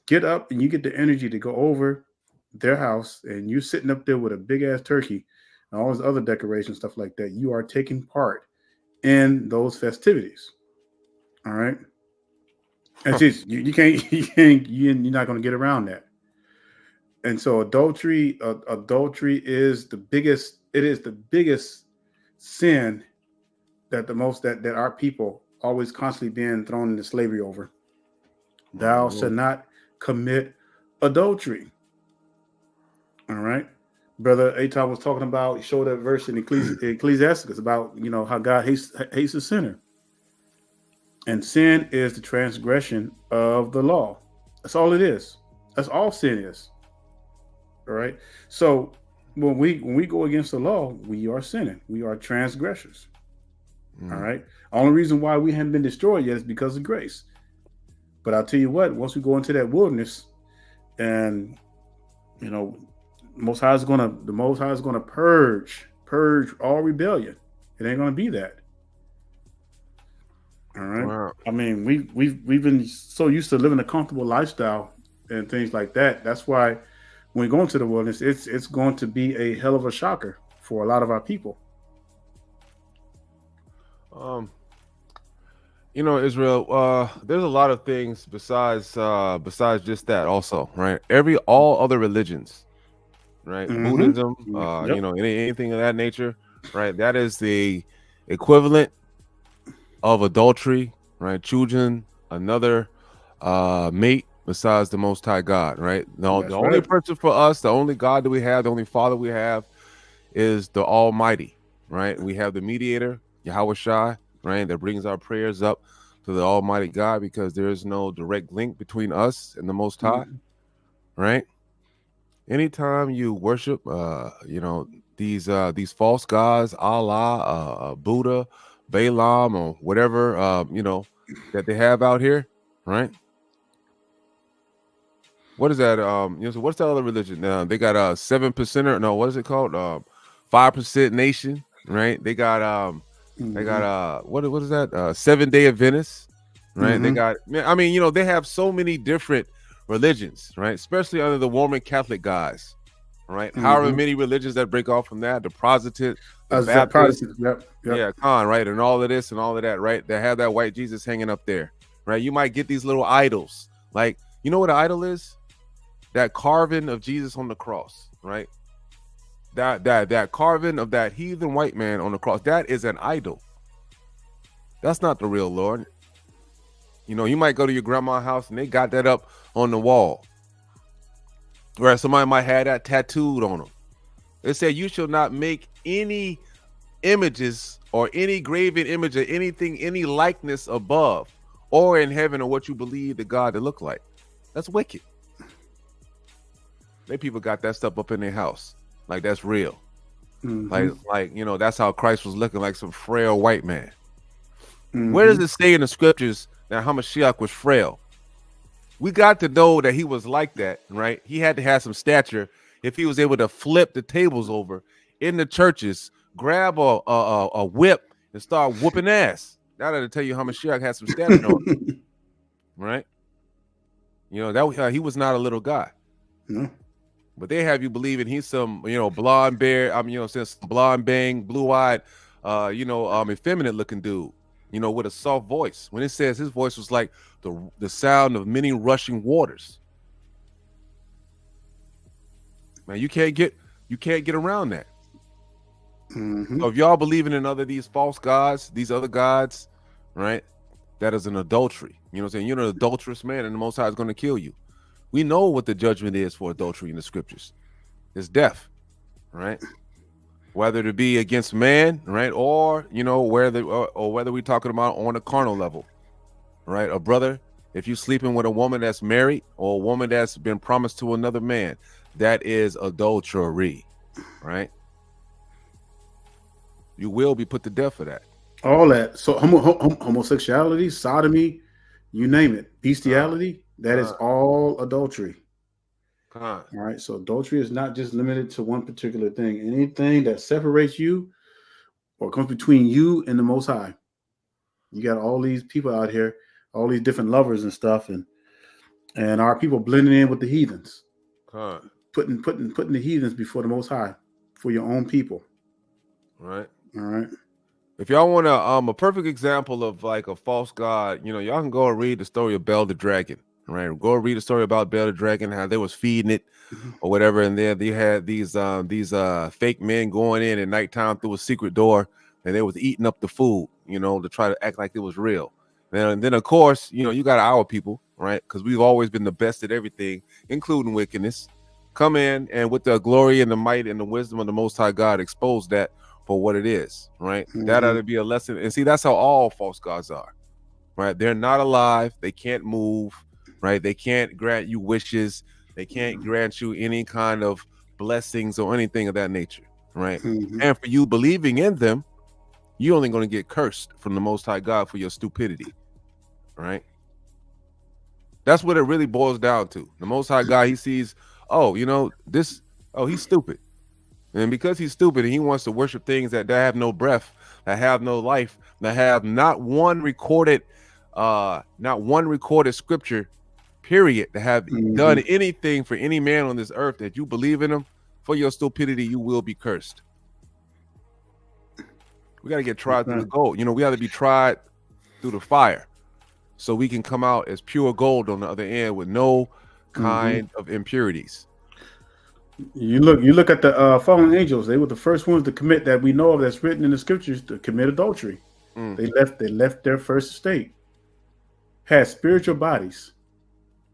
get up and you get the energy to go over their house and you're sitting up there with a big ass turkey and all those other decorations, stuff like that, you are taking part in those festivities. All right. And you're not going to get around that. And so adultery is the biggest sin that our people always constantly being thrown into slavery over. Thou shalt not commit adultery. All right. Brother Aton was talking about, he showed that verse in Ecclesiasticus about, how God hates a sinner. And sin is the transgression of the law. That's all it is. That's all sin is. All right. So when we go against the law, we are sinning. We are transgressors. All right. Only reason why we haven't been destroyed yet is because of grace. But I'll tell you what, once we go into that wilderness and, the Most High is gonna purge all rebellion. It ain't gonna be that. All right. Wow. I mean, we've been so used to living a comfortable lifestyle and things like that. That's why when we go into the wilderness, it's going to be a hell of a shocker for a lot of our people. Israel, there's a lot of things besides just that also, right? All other religions, right? Mm-hmm. Buddhism, Yep. anything of that nature, right? That is the equivalent of adultery, right? Choosing another mate besides the Most High God, right? No, That's the only right. person for us, the only God that we have, the only Father we have is the Almighty, right? We have the mediator, Yahweh Shai, right? That brings our prayers up to the Almighty God because there is no direct link between us and the Most High, Mhm. right? Anytime you worship, these false gods, Allah, Buddha, Balaam, or whatever, that they have out here, right? What is that? So what's the other religion? They got 7%. No, what is it called? 5% Nation, right? They got what is that? 7-Day Adventists, right? They Mm-hmm. got. I mean, they have so many different religions, right? Especially under the Roman Catholic guys, right? However Mm-hmm. many religions that break off from that, the Protestant, the As that Baptist, Protestant. Yep. Yep. yeah, right, and all of this and all of that, right? They have that white Jesus hanging up there, right? You might get these little idols, like you know what an idol is? That carving of Jesus on the cross, right? That carving of that heathen white man on the cross, that is an idol. That's not the real Lord. You might go to your grandma's house and they got that up on the wall. Where somebody might have that tattooed on them. It said, you shall not make any images or any graven image or anything, any likeness above or in heaven or what you believe the God to look like. That's wicked. They people got that stuff up in their house. Like that's real. Mm-hmm. Like that's how Christ was looking, like some frail white man. Mm-hmm. Where does it say in the scriptures that Hamashiach was frail? We got to know that he was like that, right? He had to have some stature if he was able to flip the tables over in the churches, grab a whip and start whooping ass. Now that'll tell you Hamashiach had some stature on him, right? That he was not a little guy. No. But they have you believing he's some, blonde bear. Since blonde bang, blue-eyed, effeminate looking dude, with a soft voice. When it says his voice was like the sound of many rushing waters. Man, you can't get around that. Mm-hmm. So if y'all believing in these false gods, these other gods, right? That is an adultery. You know what I'm saying? You're an adulterous man, and the Most High is going to kill you. We know what the judgment is for adultery in the scriptures. It's death, right? Whether it be against man, right, or whether we're talking about on a carnal level, right? A brother, if you're sleeping with a woman that's married or a woman that's been promised to another man, that is adultery, right? You will be put to death for that. All that. So homosexuality, sodomy, you name it, bestiality, that is all adultery. All right. So adultery is not just limited to one particular thing. Anything that separates you or comes between you and the Most High. You got all these people out here, all these different lovers and stuff, and our people blending in with the heathens, putting the heathens before the Most High for your own people. Right. All right. If y'all want a perfect example of like a false god, y'all can go and read the story of Bel the Dragon. Right, go read a story about Bel the Dragon, how they was feeding it or whatever, and then they had these fake men going in at nighttime through a secret door, and they was eating up the food, to try to act like it was real. And then of course, you got our people, right? Because we've always been the best at everything, including wickedness. Come in and with the glory and the might and the wisdom of the Most High God, expose that for what it is, right? Mm-hmm. That ought to be a lesson. And see, that's how all false gods are, right? They're not alive. They can't move. Right, they can't grant you wishes. They can't grant you any kind of blessings or anything of that nature. Right, and for you believing in them, you're only going to get cursed from the Most High God for your stupidity. Right, that's what it really boils down to. The Most High God, he sees, he's stupid. And because he's stupid and he wants to worship things that have no breath, that have no life, that have not one recorded scripture, period, that have done anything for any man on this earth, that you believe in them, for your stupidity, you will be cursed. We got to get tried through the gold. You know, we have to be tried through the fire so we can come out as pure gold on the other end with no kind of impurities. You look at the fallen angels. They were the first ones to commit, that we know of, that's written in the scriptures, to commit adultery. They left their first estate, had spiritual bodies,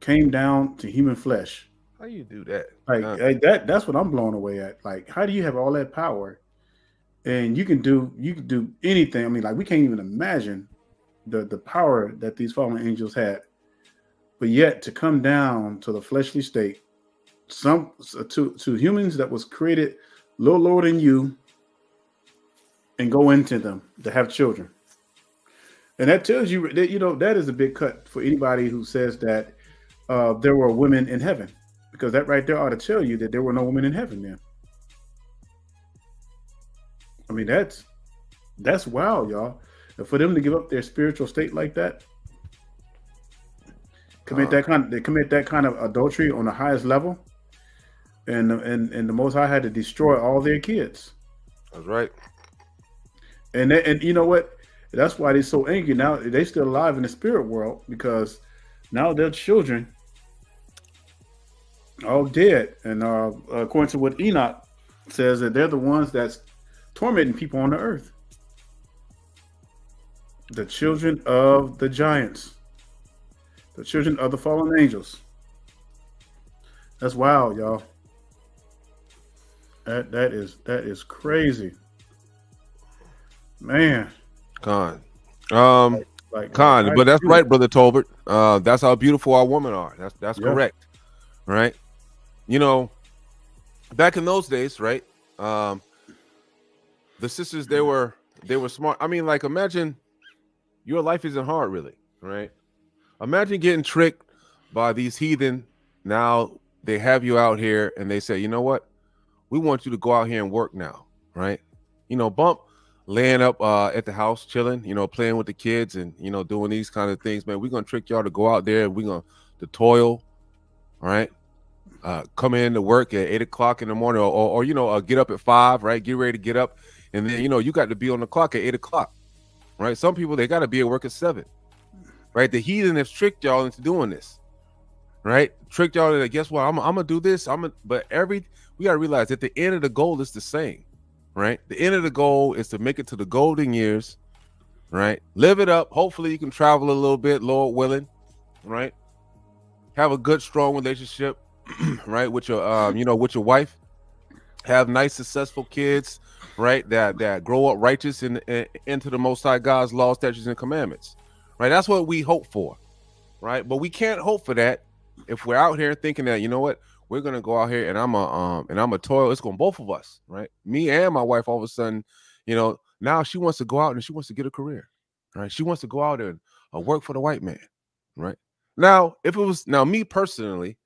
came down to human flesh. How you do that? Like that's what I'm blown away at. Like, how do you have all that power, and you can do anything? I mean, like, we can't even imagine the power that these fallen angels had, but yet to come down to the fleshly state, to humans that was created a little lower than you, and go into them to have children. And that tells you that, you know, that is a big cut for anybody who says that there were women in heaven, because that right there ought to tell you that there were no women in heaven then. I mean, that's wild, y'all. And for them to give up their spiritual state like that, commit that kind of adultery on the highest level, and the Most High had to destroy all their kids. That's right. And you know what? That's why they're so angry now. They're still alive in the spirit world, because now their children all dead. And according to what Enoch says, that they're the ones that's tormenting people on the earth. The children of the giants, the children of the fallen angels. That's wild, y'all. That is crazy, man. But that's right, Brother Tolbert. That's how beautiful our women are. That's correct, right? You know, back in those days, right? The sisters, they were smart. I mean, like, imagine your life isn't hard, really, right? Imagine getting tricked by these heathen. Now they have you out here, and they say, you know what? We want you to go out here and work now, right? You know, bump laying up at the house, chilling, you know, playing with the kids and, you know, doing these kind of things, man. We're going to trick y'all to go out there and we're going to toil, all right? Come in to work at 8 o'clock in the morning or you know, get up at 5, right? Get ready to get up. And then, you know, you got to be on the clock at 8 o'clock, right? Some people, they got to be at work at 7, right? The heathen has tricked y'all into doing this, right? Tricked y'all into, guess what? I'm going to do this. But we got to realize that the end of the goal is the same. Right, the end of the goal is to make it to the golden years, right? Live it up. Hopefully, you can travel a little bit, Lord willing, right? Have a good, strong relationship, right, with your, you know, with your wife. Have nice, successful kids, right? That grow up righteous and into the Most High God's laws, statutes, and commandments, right? That's what we hope for, right? But we can't hope for that if we're out here thinking that, you know what? We're gonna go out here and I'm a toil. It's gonna both of us, right? Me and my wife. All of a sudden, you know, now she wants to go out and she wants to get a career, right? She wants to go out and work for the white man, right? Now, if it was me personally,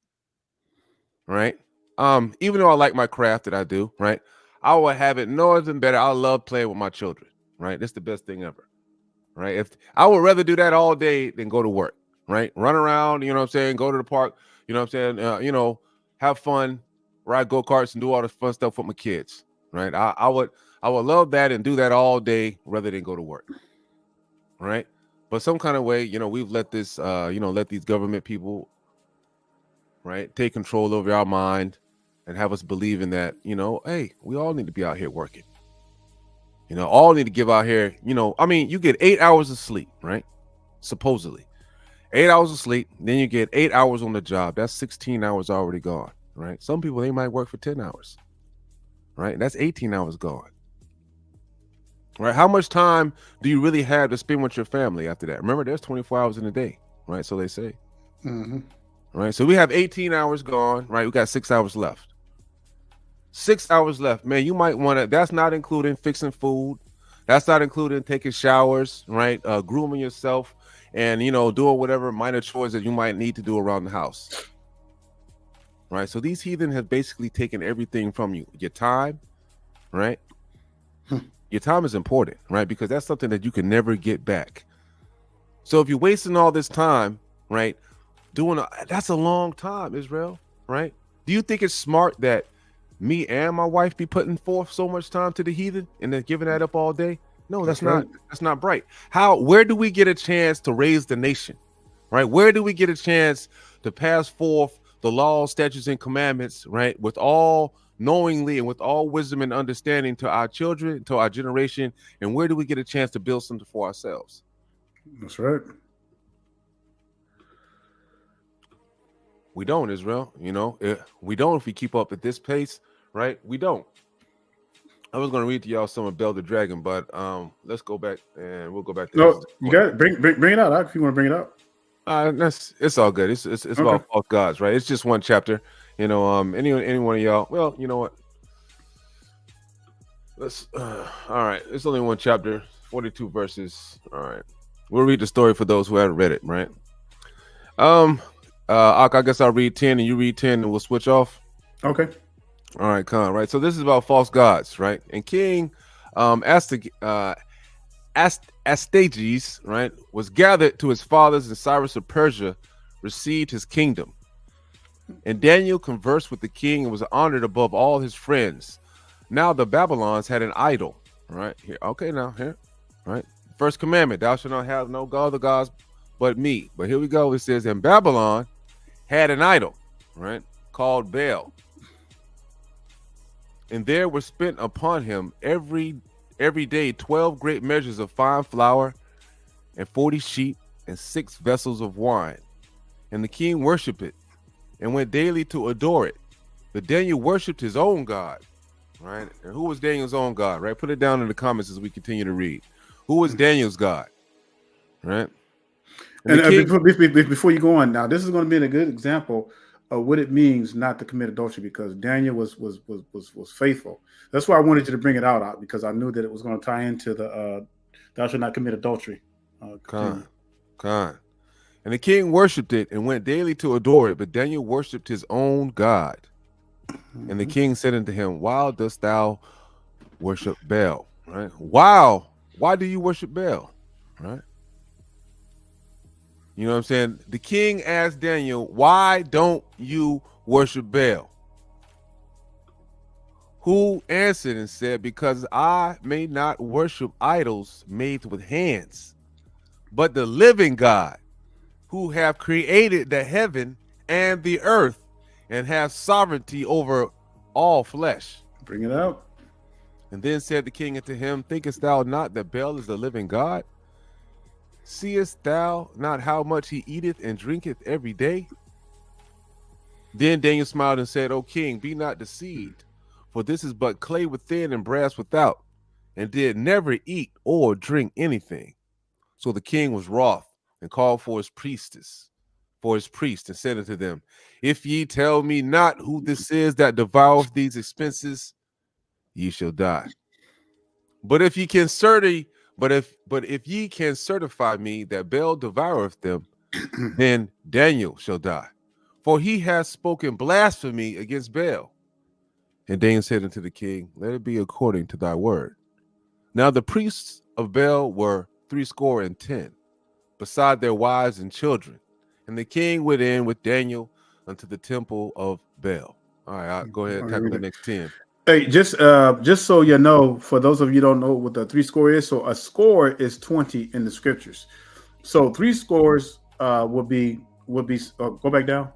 right? Even though I like my craft that I do, right? I would have it no other than better. I love playing with my children, right? It's the best thing ever, right? If I would rather do that all day than go to work, right? Run around, you know what I'm saying? Go to the park, you know what I'm saying? You know. Have fun, ride go-karts, and do all the fun stuff with my kids, right? I would love that and do that all day rather than go to work, right? But some kind of way, you know, we've let this, you know, let these government people, right, take control over our mind and have us believing that, you know, hey, we all need to be out here working. You know, all need to give out here, you know, I mean, you get 8 hours of sleep, right? Supposedly. 8 hours of sleep, then you get 8 hours on the job. That's 16 hours already gone, right? Some people, they might work for 10 hours, right? That's 18 hours gone, right? How much time do you really have to spend with your family after that? Remember, there's 24 hours in a day, right? So they say, right? So we have 18 hours gone, right? We got 6 hours left. 6 hours left, man. You might want to, that's not including fixing food. That's not including taking showers, right? Grooming yourself. And, you know, doing whatever minor chores that you might need to do around the house. Right. So these heathen have basically taken everything from you. Your time, right? Hmm. Your time is important, right? Because that's something that you can never get back. So if you're wasting all this time, right, that's a long time, Israel, right? Do you think it's smart that me and my wife be putting forth so much time to the heathen and then giving that up all day? No, that's right. not bright. Where do we get a chance to raise the nation? Right? Where do we get a chance to pass forth the laws, statutes, and commandments, right? With all knowingly and with all wisdom and understanding to our children, to our generation, and where do we get a chance to build something for ourselves? That's right. We don't, Israel. We don't if we keep up at this pace, right? We don't. I was going to read to y'all some of Bell the Dragon, but let's go back and we'll go back to No, you got it. Bring it out, Ak, if you want to bring it out. It's all good. It's okay. About false gods, right? It's just one chapter. Any one of y'all. Well, you know what? Let's. All right. It's only one chapter, 42 verses. All right. We'll read the story for those who haven't read it, right? I guess I'll read 10 and you read 10 and we'll switch off. Okay. All right, come right. So this is about false gods, right? And King Astyages, right, was gathered to his fathers, and Cyrus of Persia received his kingdom. And Daniel conversed with the king and was honored above all his friends. Now the Babylons had an idol, right? Here, okay, now here, right? First commandment: thou shalt not have no other gods but me. But here we go. It says, and Babylon had an idol, right, called Baal. And there were spent upon him every day 12 great measures of fine flour, and 40 sheep, and 6 vessels of wine. And the king worshipped it, and went daily to adore it. But Daniel worshipped his own God, right? And who was Daniel's own God, right? Put it down in the comments as we continue to read. Who was Daniel's God, right? And before you go on, now this is going to be a good example of what it means not to commit adultery, because Daniel was faithful. That's why I wanted you to bring it out, because I knew that it was going to tie into the thou shalt not commit adultery. Con. And the king worshipped it and went daily to adore it, but Daniel worshipped his own God. Mm-hmm. And the king said unto him, why dost thou worship Baal? Right? Wow. Why do you worship Baal? Right? You know what I'm saying? The king asked Daniel, why don't you worship Baal? Who answered and said, because I may not worship idols made with hands, but the living God, who have created the heaven and the earth and have sovereignty over all flesh. Bring it out. And then said the king unto him, thinkest thou not that Baal is the living God? Seest thou not how much he eateth and drinketh every day? Then Daniel smiled and said, O king, be not deceived, for this is but clay within and brass without, and did never eat or drink anything. So the king was wroth and called for his priest, and said unto them, if ye tell me not who this is that devoureth these expenses, ye shall die. But if ye can if ye can certify me that Baal devoureth them, then Daniel shall die, for he has spoken blasphemy against Baal. And Daniel said unto the king, let it be according to thy word. Now the priests of Baal were 70, beside their wives and children. And the king went in with Daniel unto the temple of Baal. All right, I'll go ahead and tackle the next 10. Hey, just so you know, for those of you who don't know what the 3 is, so a score is 20 in the scriptures. So 3 scores will be go back down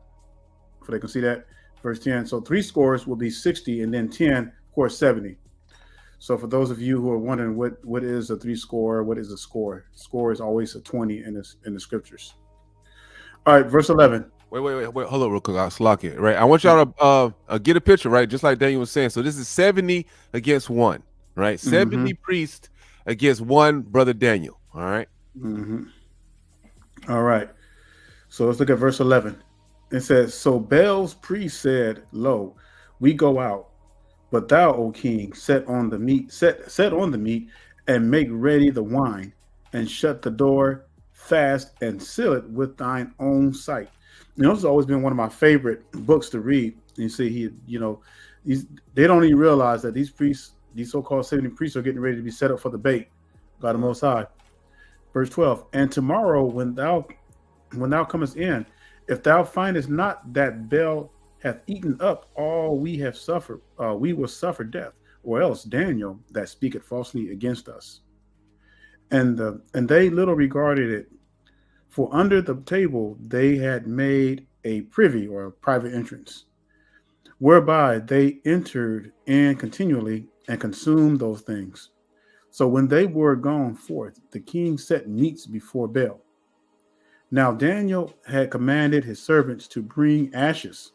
so they can see that, verse 10. So 3 scores will be 60, and then 10, of course, 70. So for those of you who are wondering what is a 3 score, what is a score? Score is always a 20 in the scriptures. All right, verse 11. Wait, hold up real quick. I'll slock it, right? I want y'all to get a picture, right? Just like Daniel was saying. So this is 70 against 1, right? 70 priests against 1 brother Daniel, all right? Mm-hmm. All right. So let's look at verse 11. It says, so Baal's priest said, lo, we go out, but thou, O king, set on the meat and make ready the wine, and shut the door fast and seal it with thine own sight. This has always been one of my favorite books to read. You see, they don't even realize that these priests These so-called 70 priests are getting ready to be set up for the bait by the Most High. Verse 12. And tomorrow, when thou comest in, if thou findest not that Baal hath eaten up all we have suffered, we will suffer death, or else Daniel that speaketh falsely against us. And they little regarded it, for under the table they had made a privy or a private entrance, whereby they entered in continually and consumed those things. So when they were gone forth, the king set meats before Baal. Now Daniel had commanded his servants to bring ashes,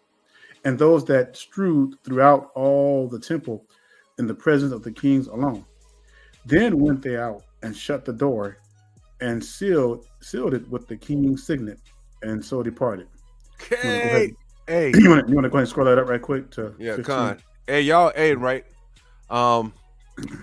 and those that strewed throughout all the temple in the presence of the kings alone. Then went they out and shut the door and sealed it with the king's signet, and so departed. Okay. Hey, You want to go ahead and scroll that up right quick to yeah, 15? Con. Hey, y'all, hey, right. Do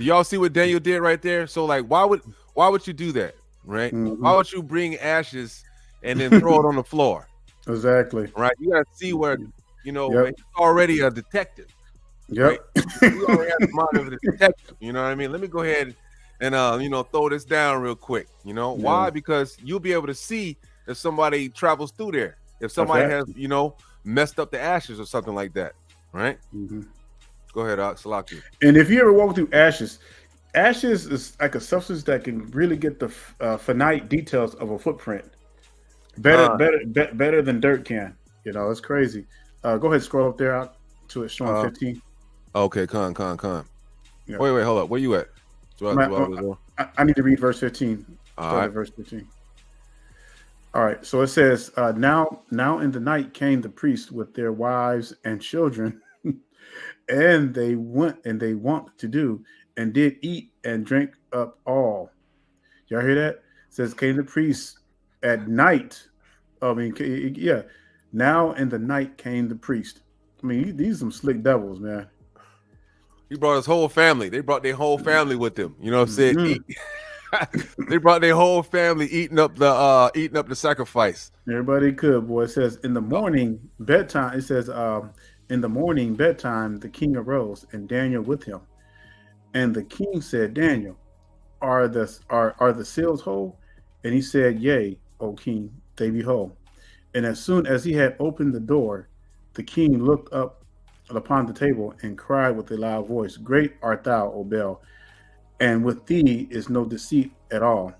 y'all see what Daniel did right there? So, like, why would you do that, right? Mhm. Why would you bring ashes and then throw it on the floor? Exactly. Right? You gotta see where, you know, Yep. man, he's already a detective. Yep. You already have the mind of a detective. You know what I mean? Let me go ahead and you know, throw this down real quick. You know why? Yeah. Because you'll be able to see if somebody travels through there. If somebody fact. has, you know, messed up the ashes or something like that. Right? Mhm. Go ahead, Salaki. And if you ever walk through ashes is like a substance that can really get the finite details of a footprint better than dirt can. You know, it's crazy. Go ahead, scroll up there out to it showing 15. Okay, con. Yeah. Wait, hold up. Where you at? I need to read verse 15. All Start right. at verse 15. All right. So it says, now in the night came the priests with their wives and children, and they went to do and did eat and drink up all. Y'all hear that? It says came the priests at night. I mean, yeah. Now in the night came the priest. I mean, these are some slick devils, man. He brought his whole family. They brought their whole family with them. You know what I'm saying? Mhm. They brought their whole family eating up the sacrifice. Everybody could, boy. It says in the morning bedtime. It says in the morning bedtime, the king arose and Daniel with him. And the king said, Daniel, are the seals whole? And he said, Yea, O king, they be whole. And as soon as he had opened the door, the king looked up upon the table and cried with a loud voice, Great art thou, O Baal, and with thee is no deceit at all.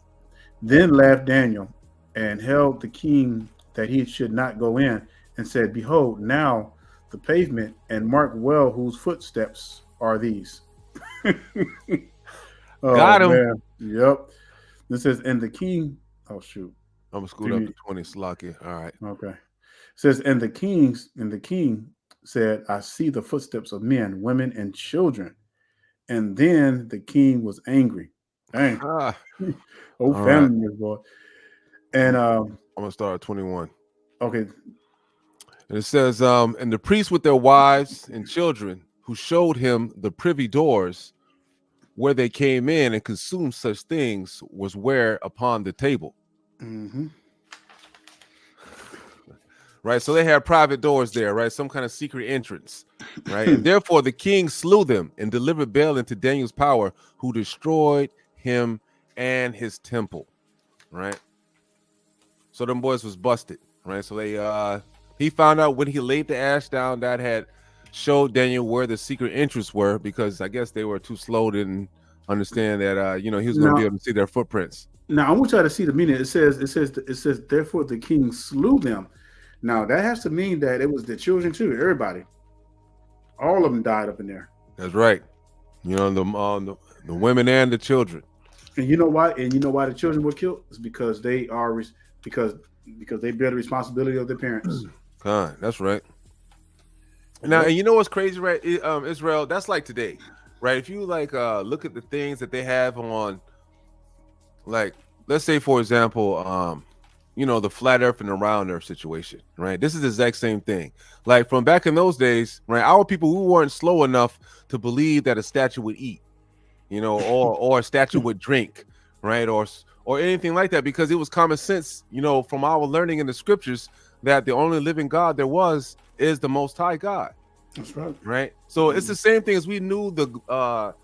Then laughed Daniel and held the king that he should not go in, and said, Behold, now the pavement, and mark well whose footsteps are these. Got him. Man. Yep. This says, and the king, oh shoot. I'm gonna scoot up to 20, Slocky. All right. Okay. It says, and the king said, I see the footsteps of men, women, and children. And then the king was angry. Dang. Oh, family members, boy. And I'm gonna start at 21. Okay. And it says, and the priests with their wives and children who showed him the privy doors where they came in and consumed such things was where upon the table. Mm-hmm. Right, so they had private doors there, right? Some kind of secret entrance, right? And therefore the king slew them and delivered Baal into Daniel's power, who destroyed him and his temple, right? So them boys was busted, right? So they he found out when he laid the ash down that had showed Daniel where the secret entrances were, because I guess they were too slow to understand that you know, he was going to be able to see their footprints. Now I want y'all to see the meaning. It says therefore the king slew them. Now that has to mean that it was the children too. Everybody, all of them died up in there. That's right. You know, the women and the children. And you know why? And you know why the children were killed? It's because they are because they bear the responsibility of their parents. That's right. Now, and you know what's crazy, right? Israel, that's like today, right? If you like look at the things that they have on, like, let's say for example, you know, the flat earth and the round earth situation, right? This is the exact same thing. Like from back in those days, right? Our people, we weren't slow enough to believe that a statue would eat, you know, or a statue would drink, right? Or anything like that, because it was common sense, you know, from our learning in the scriptures that the only living God there is the Most High God. That's right. Right. So it's the same thing as we knew the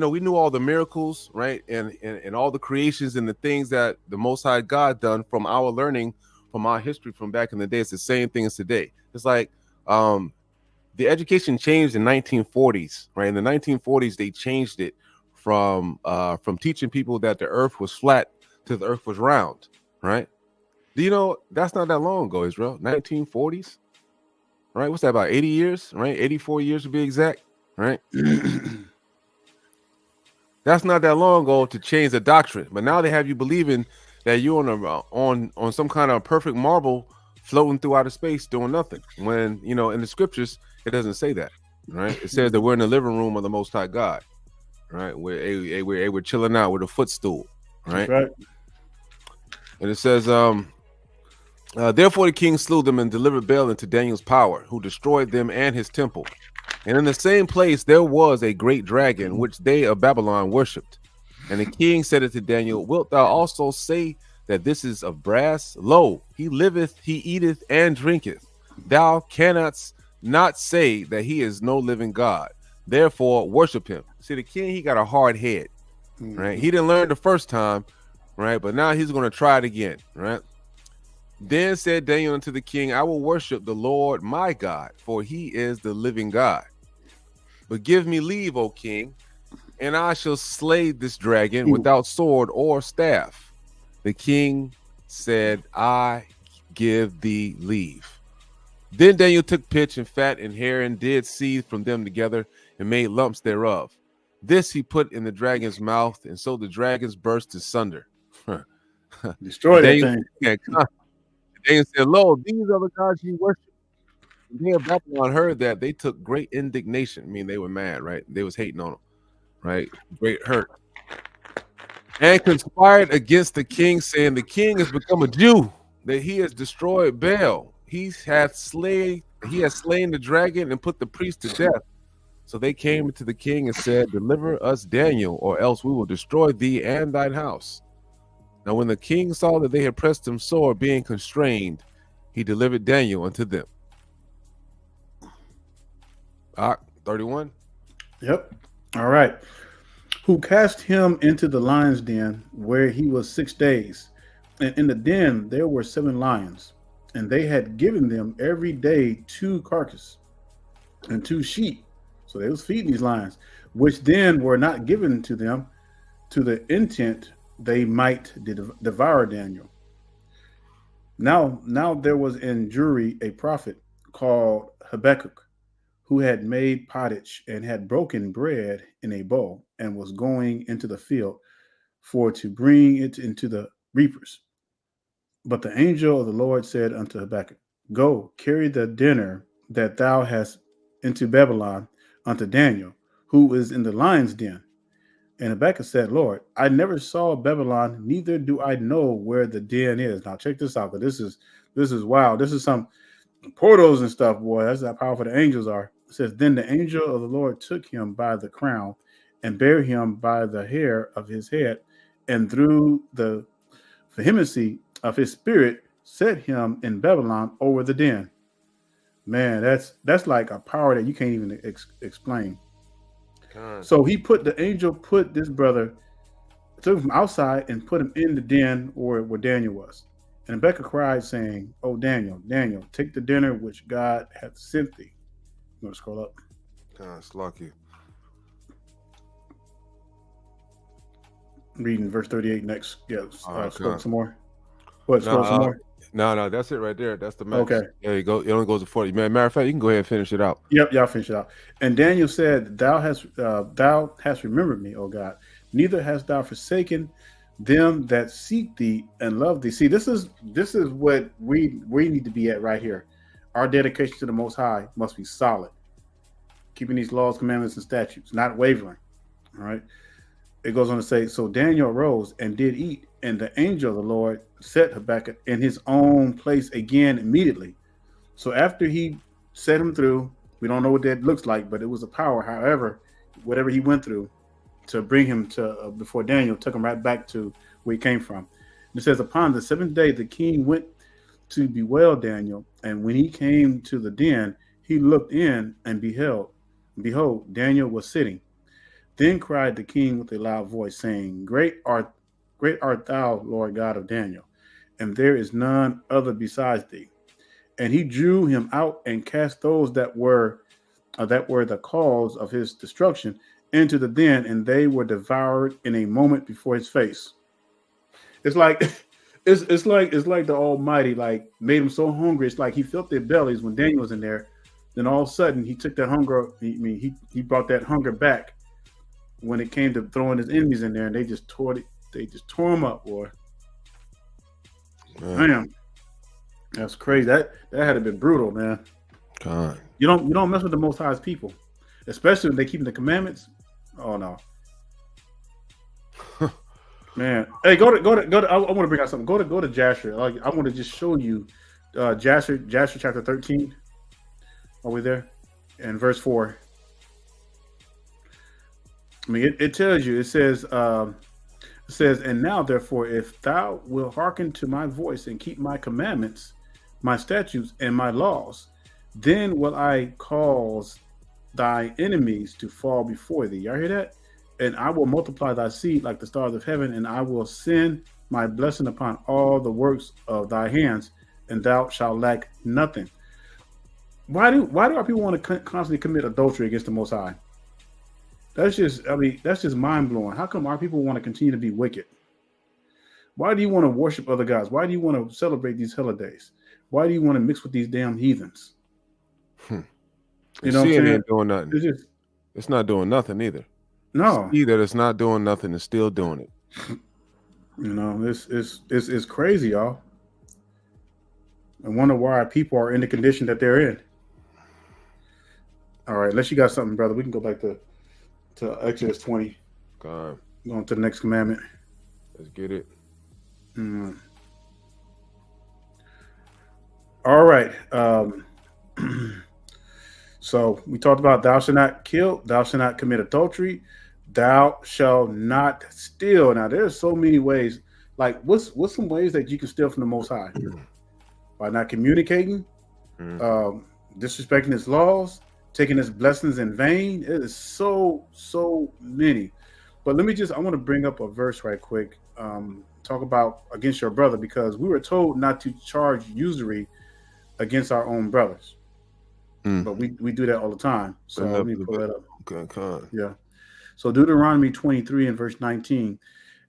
we knew all the miracles, right? And all the creations and the things that the Most High God done from our learning, from our history from back in the day. It's the same thing as today. It's like the education changed in 1940s, right? In the 1940s, they changed it from teaching people that the earth was flat to the earth was round, right? Do you know that's not that long ago, Israel? 1940s, right? What's that, about 80 years, right? 84 years to be exact, right? That's not that long ago to change the doctrine, but now they have you believing that you're on some kind of perfect marble floating through outer space doing nothing. When in the scriptures it doesn't say that, right? It says that we're in the living room of the Most High God, right? We're chilling out with a footstool, right? That's right. And it says, therefore the king slew them and delivered Baal into Daniel's power, who destroyed them and his temple. And in the same place there was a great dragon, which they of Babylon worshipped. And the king said unto Daniel, wilt thou also say that this is of brass? Lo, he liveth, he eateth and drinketh. Thou cannot not say that he is no living God. Therefore worship him. See, the king, he got a hard head, right? He didn't learn the first time, right? But now he's going to try it again, right? Then said Daniel unto the king, I will worship the Lord my God, for he is the living God. But give me leave, O king, and I shall slay this dragon without sword or staff. The king said, I give thee leave. Then Daniel took pitch and fat and hair and did seethe from them together and made lumps thereof. This he put in the dragon's mouth, and so the dragons burst asunder. Destroy that thing. Daniel said, lo, these are the gods you worship. And they of Babylon heard that, they took great indignation. I mean, they were mad, right? They was hating on him, right? Great hurt. And conspired against the king, saying, the king has become a Jew, that he has destroyed Baal. He has slain the dragon and put the priest to death. So they came to the king and said, deliver us Daniel, or else we will destroy thee and thine house. Now when the king saw that they had pressed him sore, being constrained, he delivered Daniel unto them. 31. Yep. All right. Who cast him into the lion's den, where he was 6 days. And in the den there were 7 lions, and they had given them every day 2 carcasses and 2 sheep. So they was feeding these lions, which then were not given to them to the intent they might devour Daniel. Now there was in Usury a prophet called Habakkuk, who had made pottage and had broken bread in a bowl, and was going into the field for to bring it into the reapers. But the angel of the Lord said unto Habakkuk, go, carry the dinner that thou hast into Babylon unto Daniel, who is in the lion's den. And Habakkuk said, Lord, I never saw Babylon, neither do I know where the den is. Now check this out, but this is wild. This is some portals and stuff, boy. That's how powerful the angels are. It says, then the angel of the Lord took him by the crown and bare him by the hair of his head, and through the vehemency of his spirit set him in Babylon over the den. Man, that's like a power that you can't even explain. God. So the angel put this brother, took him from outside and put him in the den where Daniel was. And Rebecca cried, saying, oh, Daniel, take the dinner which God hath sent thee. You want to scroll up? God, it's lucky. Reading verse 38 next. Yeah, scroll some more. What, scroll some more? No, that's it right there. That's the max. Okay. There you go. It only goes to 40. Matter of fact, you can go ahead and finish it out. Yep, y'all finish it out. And Daniel said, thou hast remembered me, O God. Neither hast thou forsaken them that seek thee and love thee. See, this is what we need to be at right here. Our dedication to the Most High must be solid. Keeping these laws, commandments, and statutes, not wavering. All right. It goes on to say, so Daniel arose and did eat, and the angel of the Lord set Habakkuk in his own place again immediately. So after he set him through, we don't know what that looks like, but it was a power. However, whatever he went through to bring him to before Daniel, took him right back to where he came from. And it says, upon the 7th day, the king went to bewail Daniel. And when he came to the den, he looked in and behold, Daniel was sitting. Then cried the king with a loud voice, saying, Great art thou, Lord God of Daniel, and there is none other besides thee. And he drew him out and cast those that were the cause of his destruction into the den, and they were devoured in a moment before his face. It's like it's like the Almighty like made them so hungry. It's like he felt their bellies when Daniel was in there. Then all of a sudden he took that hunger. He brought that hunger back when it came to throwing his enemies in there, and they just tore them up, boy. Man, that's crazy. That had to be brutal, man. God. You don't mess with the Most High's people, especially when they keeping the commandments. Oh no, man. Hey, go to. I want to bring out something. Go to Jasher. Like I want to just show you, Jasher chapter 13. Are we there? And verse 4. I mean, it tells you. It says, and now therefore, if thou wilt hearken to my voice and keep my commandments, my statutes, and my laws, then will I cause thy enemies to fall before thee. Y'all hear that? And I will multiply thy seed like the stars of heaven, and I will send my blessing upon all the works of thy hands, and thou shalt lack nothing. Why do our people want to constantly commit adultery against the Most High? That's just mind blowing. How come our people want to continue to be wicked? Why do you want to worship other gods? Why do you want to celebrate these holidays? Why do you want to mix with these damn heathens? You know, it ain't doing nothing. It's not doing nothing either. No, see that it's not doing nothing and still doing it. You know, it's crazy, y'all. I wonder why our people are in the condition that they're in. All right, unless you got something, brother, we can go back to Exodus 20. God. Going to the next commandment. Let's get it. All right. So we talked about thou shalt not kill, thou shalt not commit adultery, thou shalt not steal. Now there's so many ways. Like what's some ways that you can steal from the Most High? By not communicating, disrespecting his laws, taking his blessings in vain. It is so many. But I want to bring up a verse right quick. Talk about against your brother, because we were told not to charge usury against our own brothers. But we do that all the time. So let me pull that up. Okay. Yeah. So Deuteronomy 23 and verse 19,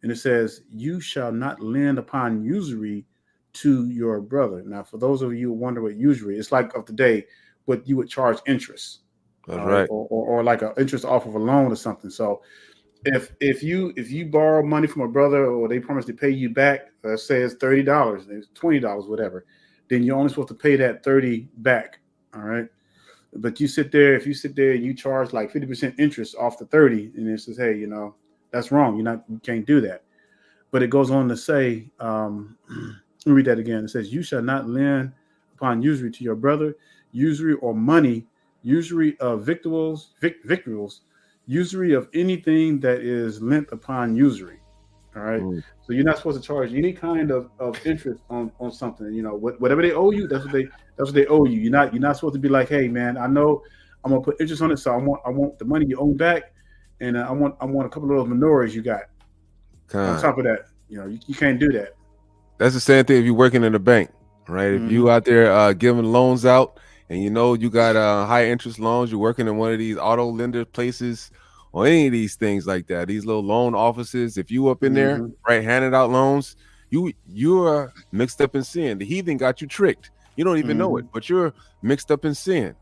and it says, "You shall not lend upon usury to your brother." Now, for those of you who wonder what usury, it's like of today, what you would charge interest. That's right. Or like an interest off of a loan or something. So if you borrow money from a brother, or they promise to pay you back, let's say it's $30, it's $20, whatever, then you're only supposed to pay that 30 back. All right. But if you sit there and you charge like 50% interest off the 30, and it says, hey, that's wrong. You can't do that. But it goes on to say, let me read that again. It says, "You shall not lend upon usury to your brother, usury or money, usury of victuals, usury of anything that is lent upon usury." All right. So you're not supposed to charge any kind of interest on something. Whatever they owe you, that's what they owe you. You're not supposed to be like, hey man, I know I'm gonna put interest on it, so I want the money you owe back, and I want a couple of those menorahs you got. On top of that, you can't do that. That's the same thing if you're working in a bank, right? If you out there giving loans out, and you got high interest loans, you're working in one of these auto lender places or any of these things like that, these little loan offices. If you up in there, right, handing out loans, you're mixed up in sin. The heathen got you tricked. You don't even know it, but you're mixed up in sin.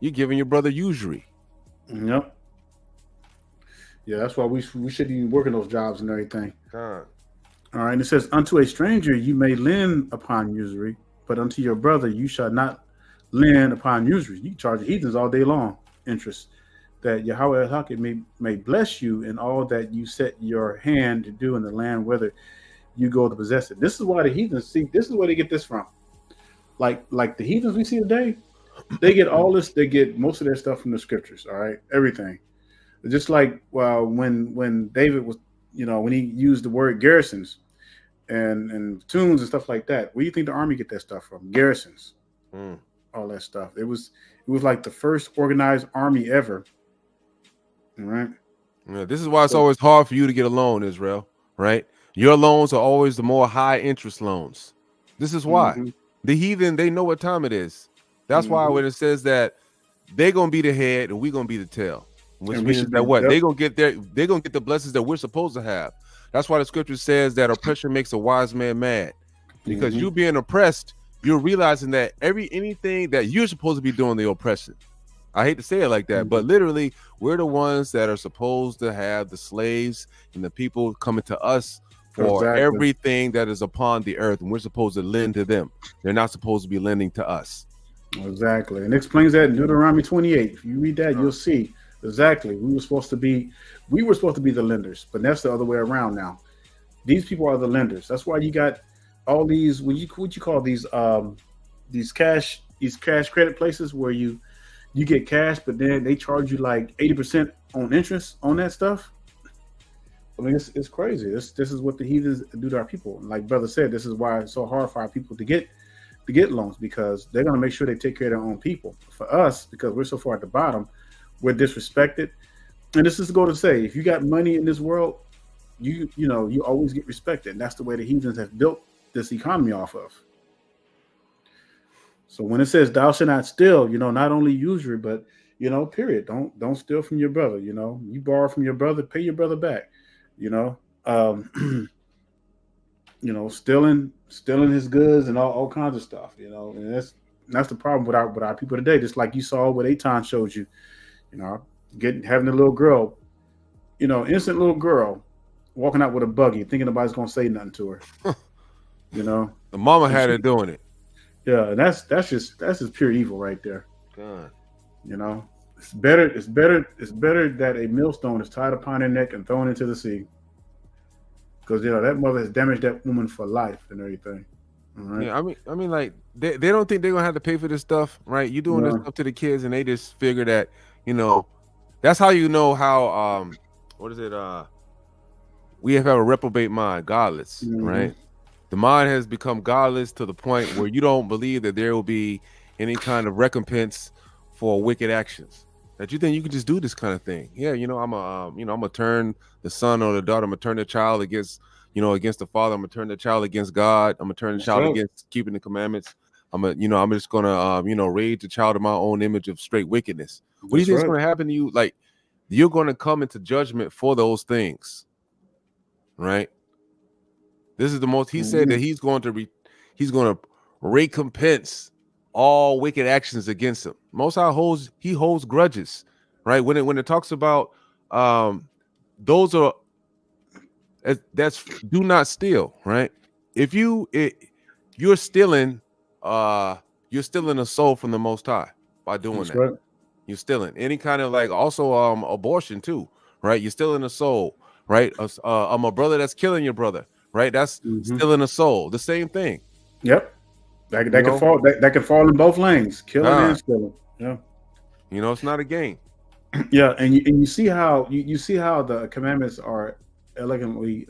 You're giving your brother usury. Yep. Yeah, that's why we shouldn't be working those jobs and everything. God. All right. And it says, "Unto a stranger you may lend upon usury, but unto your brother you shall not lend upon usury." You can charge the heathens all day long interest, that Yahweh Hakim may bless you in all that you set your hand to do in the land, whether you go to possess it. This is why the heathens this is where they get this from. Like the heathens we see today, they get all this, they get most of their stuff from the scriptures, all right? Everything. Just like when David was, when he used the word garrisons and tunes and stuff like that, where do you think the army get that stuff from? Garrisons. All that stuff. It was like the first organized army ever. All right. Yeah, this is why it's So, always hard for you to get a loan, Israel, right? Your loans are always the more high interest loans. This is why. mhm, The heathen, they know what time it is. That's why mhm. when it says that they're gonna be the head and we're gonna be the tail, which And we means should be, that what? yep, They're gonna get the blessings that we're supposed to have. That's why the scripture says that oppression makes a wise man mad. Because mhm, you being oppressed, you're realizing that anything that you're supposed to be doing the oppression. I hate to say it like that, but mhm. literally, we're the ones that are supposed to have the slaves and the people coming to us for Exactly. everything that is upon the earth, and we're supposed to lend to them. They're not supposed to be lending to us. Exactly. And it explains that in Deuteronomy 28. If you read that, you'll see exactly. We were supposed to be the lenders, but that's the other way around now. These people are the lenders. That's why you got all these what you call these cash credit places where you get cash, but then they charge you like 80% on interest on that stuff. I mean, it's crazy. This is what the heathens do to our people. Like brother said, this is why it's so hard for our people to get loans, because they're going to make sure they take care of their own people. For us, because we're so far at the bottom, we're disrespected. And this is going to say, if you got money in this world, you always get respected. And that's the way the heathens have built this economy off of. So when it says thou shalt not steal, not only usury, but period. Don't steal from your brother. You borrow from your brother, pay your brother back. Stealing his goods and all kinds of stuff. And that's the problem with our people today. Just like you saw what Aton showed you, having a little girl, innocent little girl walking out with a buggy, thinking nobody's gonna say nothing to her. The mama had her doing it. Yeah, and that's just pure evil right there. God. It's better that a millstone is tied upon her neck and thrown into the sea. Because that mother has damaged that woman for life and everything. All right? Yeah, I mean, like they don't think they're gonna have to pay for this stuff, right? You doing this stuff to the kids, and they just figure that, that's how you know how what is it? We have a reprobate mind, godless, right? The mind has become godless to the point where you don't believe that there will be any kind of recompense for wicked actions. That you think you can just do this kind of thing. Yeah, I'm gonna turn the son or the daughter, I'm gonna turn the child against the father, I'm gonna turn the child against God, I'm gonna turn the child against keeping the commandments. I'm just gonna raise the child in my own image of straight wickedness. What do you think is gonna happen to you? Like, you're gonna come into judgment for those things, right? This is the most. He said that he's going to recompense all wicked actions against him. Most High holds grudges, right? When it talks about those are that's do not steal, right? If you're stealing a soul from the Most High by doing That's that. right. You're stealing any kind of, like, also abortion too, right? You're stealing a soul, right? A brother that's killing your brother. Right, that's stealing a soul. The same thing. Yep, that can fall. That can fall in both lanes, killing and stealing. Yeah, it's not a game. Yeah, and you see how you see how the commandments are elegantly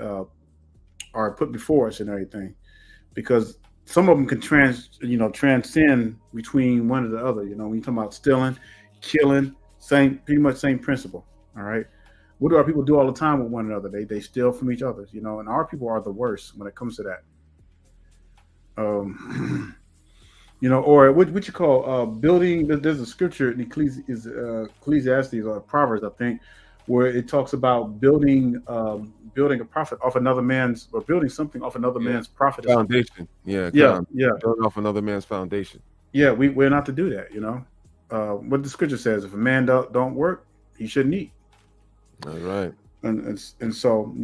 are put before us and everything, because some of them can transcend between one or the other. When you talk about stealing, killing, pretty much same principle. All right. What do our people do all the time with one another? They steal from each other, and our people are the worst when it comes to that. Or what you call building. There's a scripture in Ecclesiastes or Proverbs, I think, where it talks about building a profit off another man's, or building something off another man's profit foundation. Building off another man's foundation. Yeah, we're not to do that. What the scripture says: if a man don't work, he shouldn't eat. That's right. And so,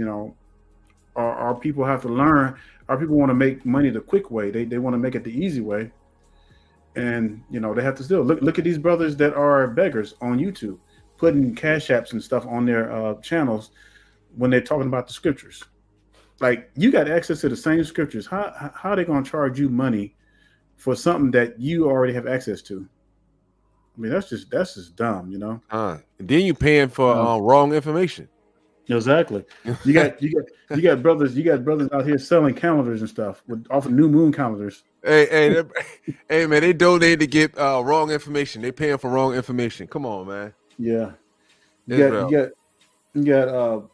our people have to learn. Our people want to make money the quick way. They want to make it the easy way. And, they have to still look at these brothers that are beggars on YouTube, putting cash apps and stuff on their channels when they're talking about the scriptures. Like, you got access to the same scriptures. How are they going to charge you money for something that you already have access to? I mean, that's just dumb, And then you paying for wrong information. Exactly. You got brothers out here selling calendars and stuff off of new moon calendars. Hey, man, they donate to get wrong information. They paying for wrong information. Come on, man. Yeah. You got You got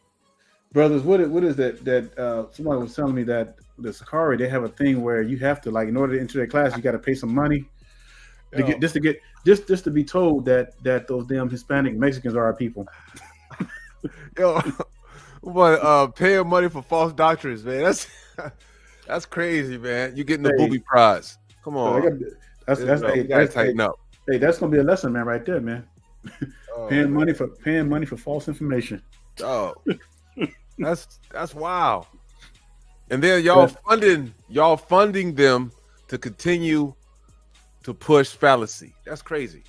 brothers. What is that somebody was telling me that the Sakari, they have a thing where you have to, like, in order to enter their class, you got to pay some money to Yo. get just to be told that those damn Hispanic Mexicans are our people. Yo, but paying money for false doctrines, man. That's crazy, man. You getting the Hey, booby prize. Come So on. that's You know, hey, you gotta that's tighten up. hey, that's gonna be a lesson, man, right there, man. Oh, paying man. money for false information. Oh, that's wow. And then y'all funding them to continue to push fallacy. That's crazy.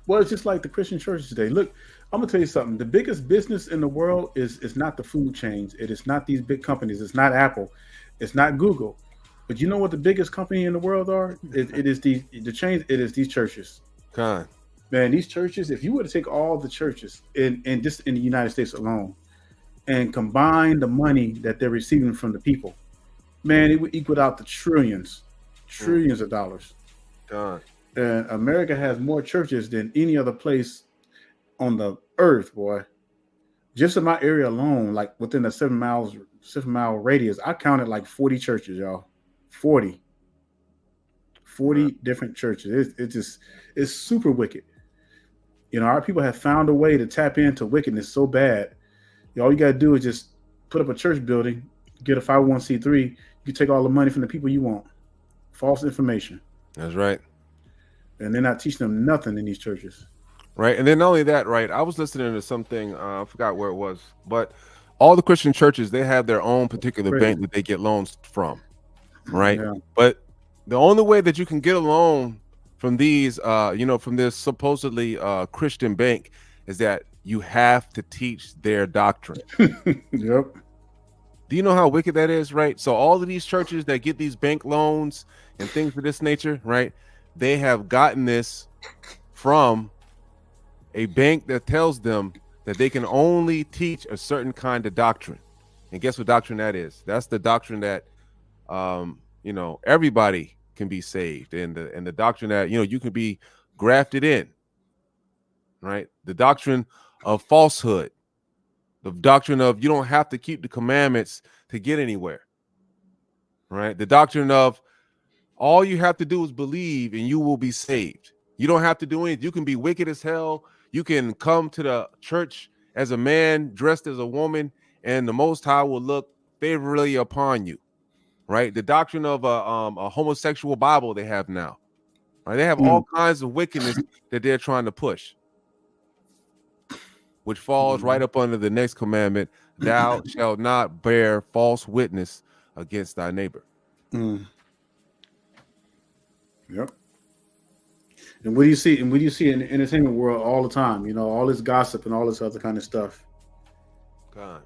Well, it's just like the Christian churches today. Look, I'm gonna tell you something. The biggest business in the world is not the food chains. It is not these big companies. It's not Apple. It's not Google. But you know what the biggest company in the world are? It is the chains. It is these churches. Con. Man, these churches. If you were to take all the churches in just in the United States alone and combine the money that they're receiving from the people, man, it would equal out to trillions of dollars. Con. And America has more churches than any other place on the earth, boy. Just in my area alone, like within a 7-mile radius, I counted like 40 churches, y'all. 40 different churches. It's super wicked. You know, our people have found a way to tap into wickedness so bad. All you gotta do is just put up a church building, get a 501c3, you can take all the money from the people you want. False information. That's right. And they're not teaching them nothing in these churches. Right. And then not only that, right, I was listening to something, I forgot where it was, but all the Christian churches, they have their own particular bank that they get loans from. Right. Yeah. But the only way that you can get a loan from these, from this supposedly Christian bank is that you have to teach their doctrine. Yep. Do you know how wicked that is? Right. So all of these churches that get these bank loans and things of this nature, right, they have gotten this from a bank that tells them that they can only teach a certain kind of doctrine. And guess what doctrine that is? That's the doctrine that everybody can be saved, and the doctrine that you can be grafted in, right? The doctrine of falsehood, the doctrine of you don't have to keep the commandments to get anywhere, right? The doctrine of all you have to do is believe and you will be saved. You don't have to do anything. You can be wicked as hell. You can come to the church as a man dressed as a woman, and the Most High will look favorably upon you, right? The doctrine of a homosexual Bible they have now, right? They have all kinds of wickedness that they're trying to push, which falls right up under the next commandment: "Thou shalt not bear false witness against thy neighbor." Yep. And what do you see? And what do you see in the entertainment world all the time? All this gossip and all this other kind of stuff. God,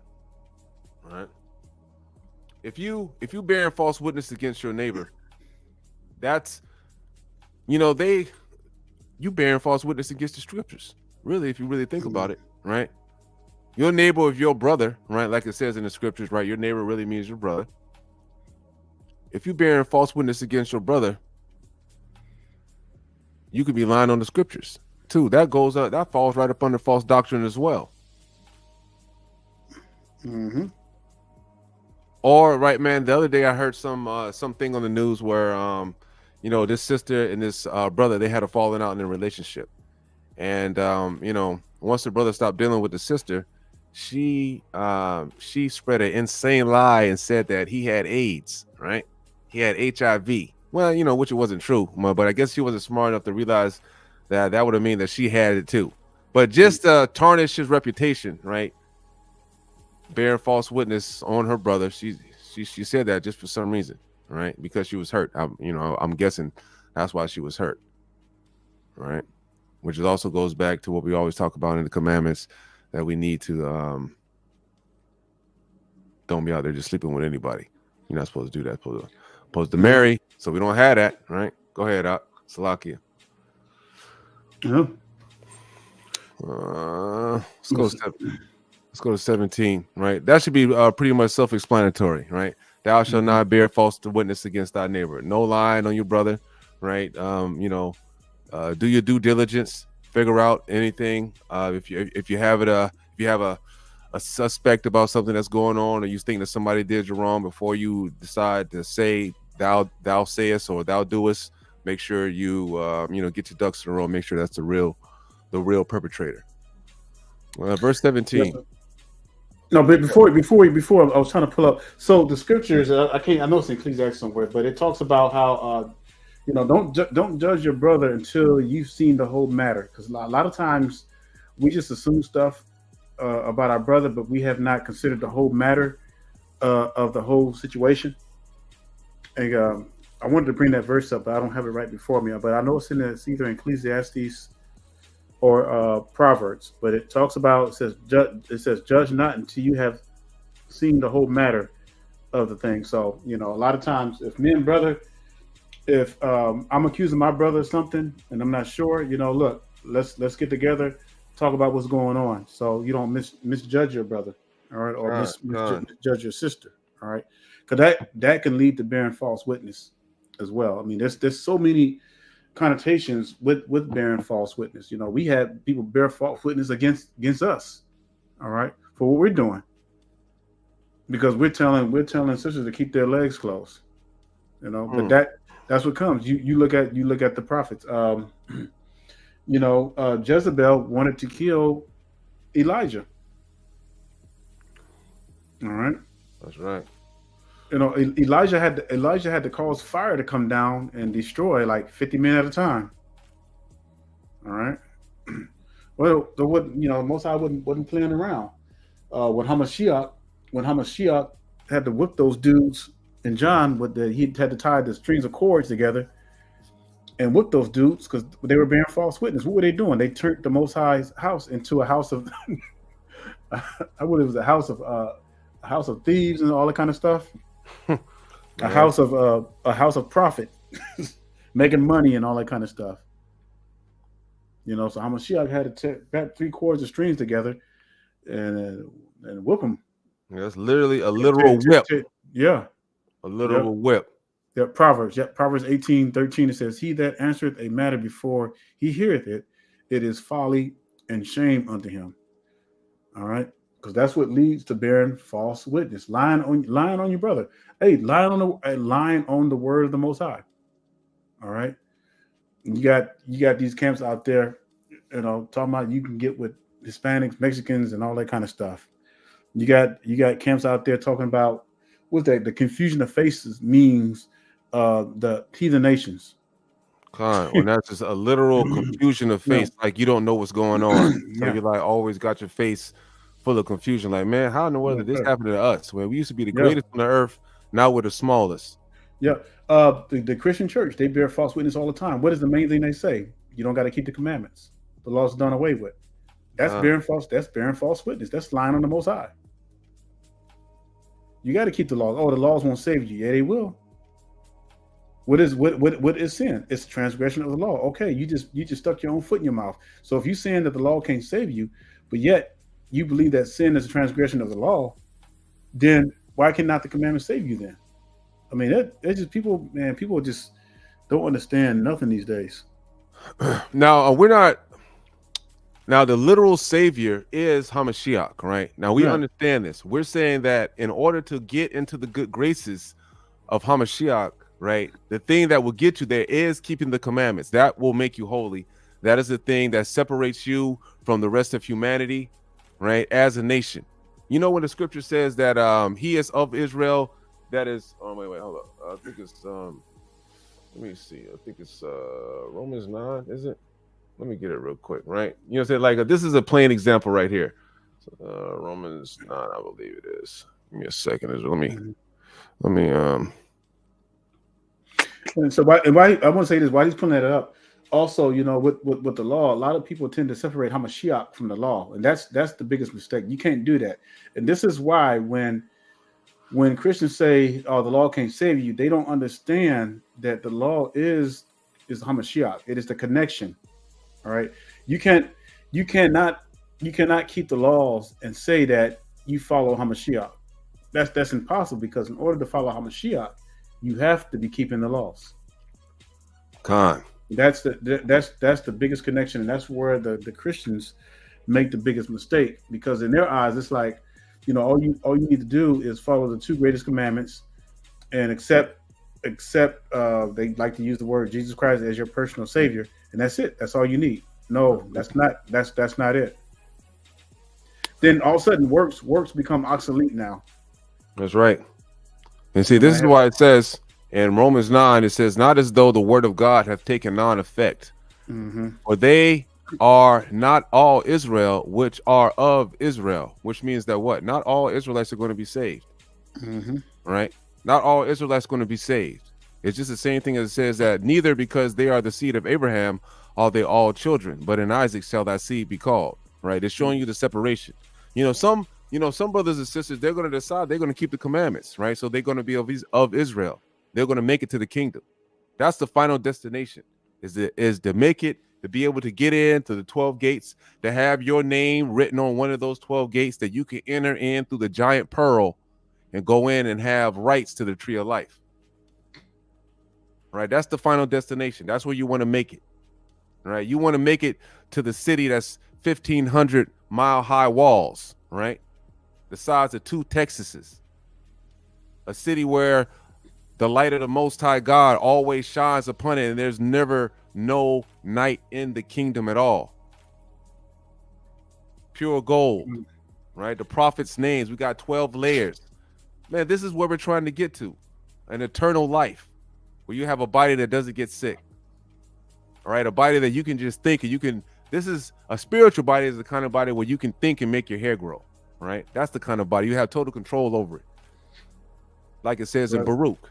right? If you bearing false witness against your neighbor, that's you bearing false witness against the scriptures. Really, if you really think about it, right? Your neighbor is your brother, right? Like it says in the scriptures, right? Your neighbor really means your brother. If you bearing false witness against your brother, you could be lying on the scriptures too. That falls right up under false doctrine as well. Or, right, man, the other day I heard something on the news where this sister and this brother, they had a falling out in their relationship, and once the brother stopped dealing with the sister, she spread an insane lie and said that he had AIDS, right? He had HIV. Well, which it wasn't true, but I guess she wasn't smart enough to realize that would have mean that she had it too. But just to tarnish his reputation, right? Bearing false witness on her brother, she said that just for some reason, right? Because she was hurt. I'm guessing that's why she was hurt, right? Which also goes back to what we always talk about in the commandments, that we need to don't be out there just sleeping with anybody. You're not supposed to do that. Supposed to marry, so we don't have that, right? Go ahead, Salakia. Yeah. Let's go to 17, right? That should be pretty much self-explanatory, right? Thou shalt not bear false witness against thy neighbor. No lying on your brother, right? Do your due diligence. Figure out anything. If you have a a suspect about something that's going on, or you think that somebody did you wrong before you decide to say thou sayest or thou doest, make sure you get your ducks in a row. Make sure that's the real perpetrator. Verse 17. No, but before I was trying to pull up. So the scriptures, I know it's in Ecclesiastes somewhere, but it talks about how don't judge your brother until you've seen the whole matter, because a lot of times we just assume stuff about our brother, but we have not considered the whole matter of the whole situation. And I wanted to bring that verse up, but I don't have it right before me. But I know it's either in Ecclesiastes or Proverbs. But it talks about, it says judge not until you have seen the whole matter of the thing. So a lot of times, if me and brother, if I'm accusing my brother of something and I'm not sure, look, let's get together, talk about what's going on, so you don't misjudge your brother, all right, or misjudge your sister, all right, because that can lead to bearing false witness as well. I mean, there's so many connotations with bearing false witness. We have people bear false witness against us, all right, for what we're doing, because we're telling sisters to keep their legs closed, but that's what comes. You look at the prophets. Jezebel wanted to kill Elijah. All right. That's right. Elijah had to cause fire to come down and destroy like 50 men at a time. All right. Well, Most High wasn't playing around. When Hamashiach had to whip those dudes, and John he had to tie the strings of cords together and whip those dudes because they were bearing false witness. What were they doing? They turned the Most High's house into a house of I would it was a house of thieves and all that kind of stuff. a house of profit, making money and all that kind of stuff. So Hamashiach had to wrap 3 cords of strings together and whip them. Yeah, that's literally a literal whip. Yeah, a literal whip. Yeah, Proverbs 18:13, it says, he that answereth a matter before he heareth it, it is folly and shame unto him. All right, because that's what leads to bearing false witness, lying on your brother. Hey, lying on the word of the Most High. All right, you got these camps out there, talking about you can get with Hispanics, Mexicans, and all that kind of stuff. You got camps out there talking about what's that? The confusion of faces means the heathen nations. When that's just a literal confusion of face, like you don't know what's going on. So you're like always got your face full of confusion. Like, man, how in the world did this happen to us? When we used to be the greatest on the earth, now we're the smallest. Yeah. The Christian church, they bear false witness all the time. What is the main thing they say? You don't got to keep the commandments. The law's done away with. That's bearing false witness. That's lying on the Most High. You got to keep the laws. Oh, the laws won't save you. Yeah, they will. What is sin? It's transgression of the law. Okay, you just stuck your own foot in your mouth. So if you're saying that the law can't save you, but yet you believe that sin is a transgression of the law, then why cannot the commandment save you then? I mean, that's just people, man. People just don't understand nothing these days. Now the literal savior is Hamashiach, right? Now we understand this. We're saying that in order to get into the good graces of Hamashiach, right, the thing that will get you there is keeping the commandments. That will make you holy. That is the thing that separates you from the rest of humanity, right, as a nation. When the scripture says that he is of Israel, that is, wait, hold up. I think it's let me see. I think it's Romans 9, is it? Let me get it real quick, right? Like this is a plain example right here. Romans 9, I believe it is. Give me a second. Let me And so why I want to say this, why he's pulling that up. Also, with the law, a lot of people tend to separate Hamashiach from the law, and that's the biggest mistake. You can't do that. And this is why when Christians say, "Oh, the law can't save you," they don't understand that the law is Hamashiach. It is the connection. All right, you cannot keep the laws and say that you follow Hamashiach. That's impossible, because in order to follow Hamashiach, you have to be keeping the laws. That's the biggest connection, and that's where the Christians make the biggest mistake, because in their eyes it's like, all you need to do is follow the two greatest commandments and accept they like to use the word Jesus Christ as your personal savior, and that's it. That's all you need. No, that's not it. Then all of a sudden works become obsolete now. That's right. And see, this is why it says in Romans 9, it says, not as though the word of God hath taken on effect, for they are not all Israel which are of Israel, which means that what? Not all Israelites are going to be saved. Right? Not all Israelites are going to be saved. It's just the same thing as it says that neither because they are the seed of Abraham are they all children, but in Isaac shall thy seed be called. Right? It's showing you the separation. Some brothers and sisters, they're going to decide they're going to keep the commandments, right? So they're going to be of Israel. They're going to make it to the kingdom. That's the final destination, is to make it, to be able to get into the 12 gates, to have your name written on one of those 12 gates that you can enter in through the giant pearl and go in and have rights to the tree of life. Right? That's the final destination. That's where you want to make it. Right? You want to make it to the city that's 1,500 mile high walls, right? The size of 2 Texases. A city where the light of the Most High God always shines upon it, and there's never no night in the kingdom at all. Pure gold, right? The prophets' names. We got 12 layers. Man, this is where we're trying to get to. An eternal life where you have a body that doesn't get sick. All right, a body that you can just think, and this is a spiritual body, is the kind of body where you can think and make your hair grow. Right? That's the kind of body you have total control over it. Like it says in Baruch.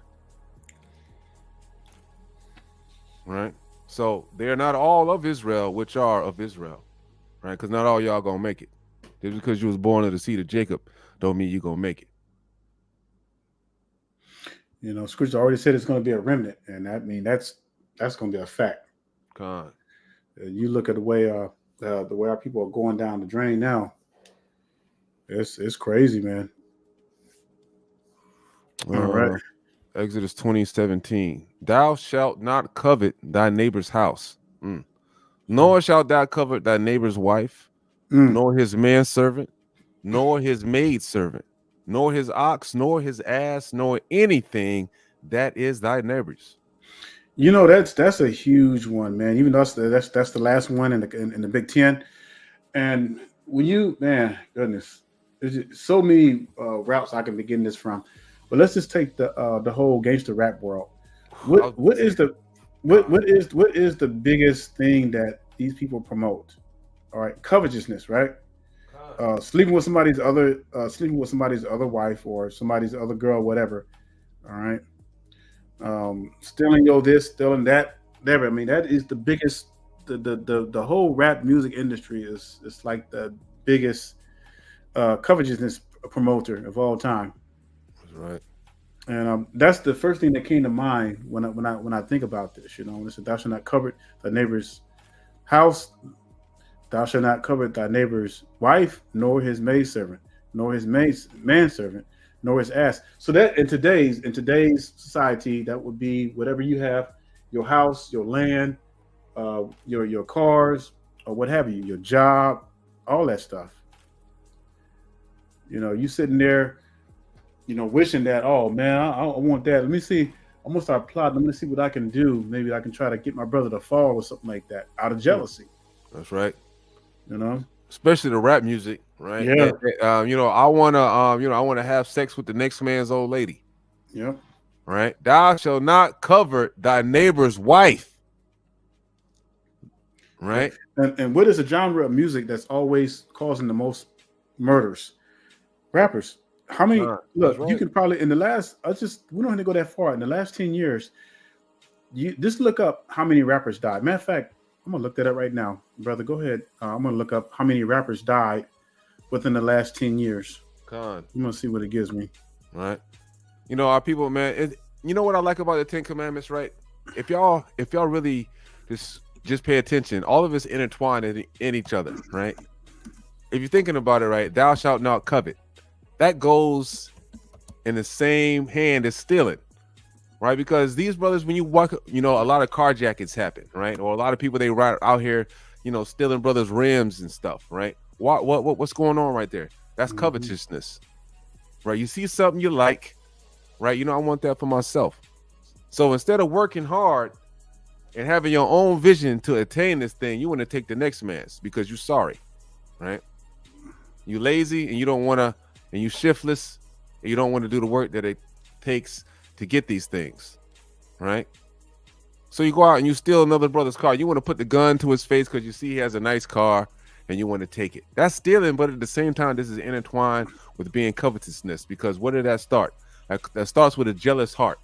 Right? So they're not all of Israel, which are of Israel. Right? Because not all y'all gonna make it. Just because you was born of the seed of Jacob don't mean you're gonna make it. Scripture already said it's going to be a remnant, and that's going to be a fact. God. You look at the way our people are going down the drain now. It's crazy, man. All right. Exodus 20:17. Thou shalt not covet thy neighbor's house, nor shalt thou covet thy neighbor's wife, nor his manservant, nor his maidservant, nor his ox, nor his ass, nor anything that is thy neighbor's. That's a huge one, man. Even though that's the last one in the Big Ten. And when man, goodness, there's so many routes I can begin this from. But let's just take the whole gangster rap world. What is the biggest thing that these people promote? All right, covetousness, right? Sleeping with somebody's other wife or somebody's other girl, whatever. All right. Stealing this, stealing that, whatever. I mean, that is the biggest. The whole rap music industry is like the biggest covetousness promoter of all time. That's right. And that's the first thing that came to mind when I think about this. When it said, "Thou shalt not covet thy neighbor's house. Thou shalt not covet thy neighbor's wife, nor his maidservant, nor his manservant, nor his ass." So that in today's society, that would be whatever you have, your house, your land, your cars, or what have you, your job, all that stuff. You sitting there, wishing that, oh man, I want that. Let me see. I'm gonna start plotting. Let me see what I can do. Maybe I can try to get my brother to fall or something like that out of jealousy. That's right. Especially the rap music, right? Yeah. I wanna have sex with the next man's old lady. Yep. Right. Thou shalt not covet thy neighbor's wife. Right. And what is a genre of music that's always causing the most murders? Rappers. How many? Look, right. You can probably we don't have to go that far. In the last 10 years, you just look up how many rappers died. Matter of fact, I'm gonna look that up right now, brother. Go ahead. I'm gonna look up how many rappers died within the last 10 years. God. I'm gonna see what it gives me. Right. Our people, man. You know what I like about the 10 Commandments, right? If y'all really just pay attention, all of us intertwined in each other, right? If you're thinking about it, right, thou shalt not covet. That goes in the same hand as stealing, right? Because these brothers, when you walk, a lot of carjackings happen, right? Or a lot of people, they ride out here, stealing brothers' rims and stuff, right? What's going on right there? That's covetousness, right? You see something you like, right? You know, I want that for myself. So instead of working hard and having your own vision to attain this thing, you want to take the next man's because you're sorry, right? You lazy and you don't want to, and you shiftless and you don't want to do the work that it takes to get these things, right? So you go out and you steal another brother's car. You want to put the gun to his face because you see he has a nice car and you want to take it. That's stealing, but at the same time, this is intertwined with being covetousness, because where did that start? That starts with a jealous heart,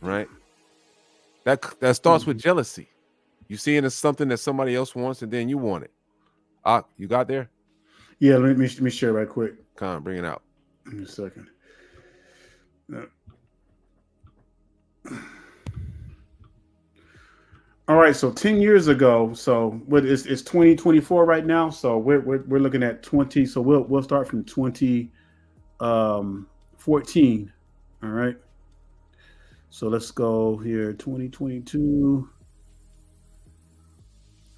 right? That starts with jealousy. You see it as something that somebody else wants and then you want it. You got there? Yeah, let me share right quick. Come on, bring it out. In a second. All right, so 10 years ago, so what is it's 2024 right now, so we're looking at 20, so we'll start from 2014. All right. So let's go here, 2022.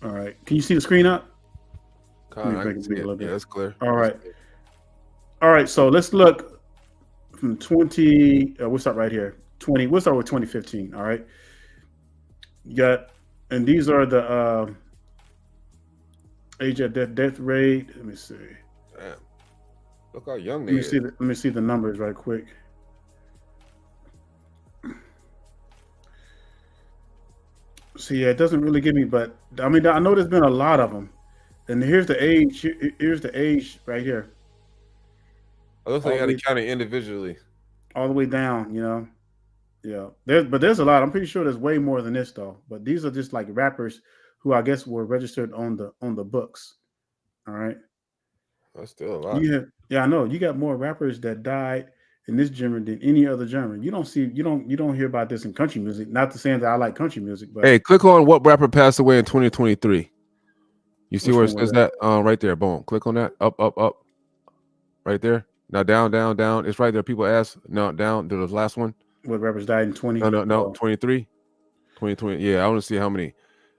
All right. Can you see the screen up? I can see it. Yeah, that's clear. All right. All right, so let's look from 20, we'll start right here. We'll start with 2015, all right? You got, and these are the age at death rate. Let me see. Damn. Look how young they are. Let me see the numbers right quick. So yeah, it doesn't really give me, but I mean, I know there's been a lot of them. And here's the age. Here's the age right here. I looks like you got to count it individually. All the way down, you know. Yeah. There's a lot. I'm pretty sure there's way more than this though. But these are just like rappers who I guess were registered on the books. All right. That's still a lot. Yeah, I know. You got more rappers that died in this genre than any other genre. You don't hear about this in country music. Not to say that I like country music, but hey, click on what rapper passed away in 2023. You see where it says that? Right there. Boom. Click on that. Up. Right there. Now down. It's right there. People ask. No, down to the last one. What rappers died in 20? No. 23. 2020. Yeah, I want to see how many.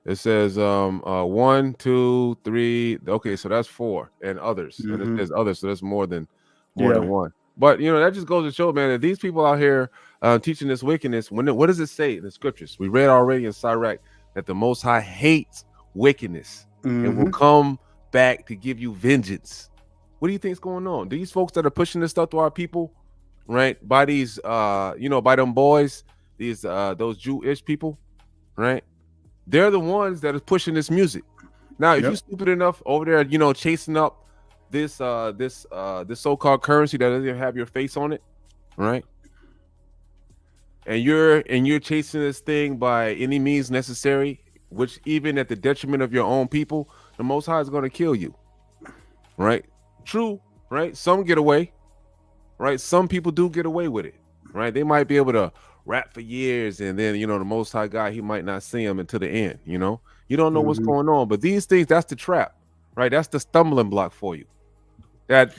It says 1, 2, 3. Okay, so that's 4 and others. And it says others, so that's more than one. But you know, that just goes to show, man, that these people out here teaching this wickedness. What does it say in the scriptures? We read already in Sirach that the Most High hates wickedness and will come back to give you vengeance. What do you think is going on? These folks that are pushing this stuff to our people, right? By these, by them boys, those Jewish people, right? They're the ones that are pushing this music. Now, if you're stupid enough over there, chasing up this so-called currency that doesn't even have your face on it, right? And you're chasing this thing by any means necessary, which even at the detriment of your own people, the Most High is going to kill you, right? True, right? Some get away, right? Some people do get away with it, right? They might be able to rap for years, and then the Most High God, he might not see them until the end. You don't know what's going on, but these things, that's the trap, right? That's the stumbling block for you. That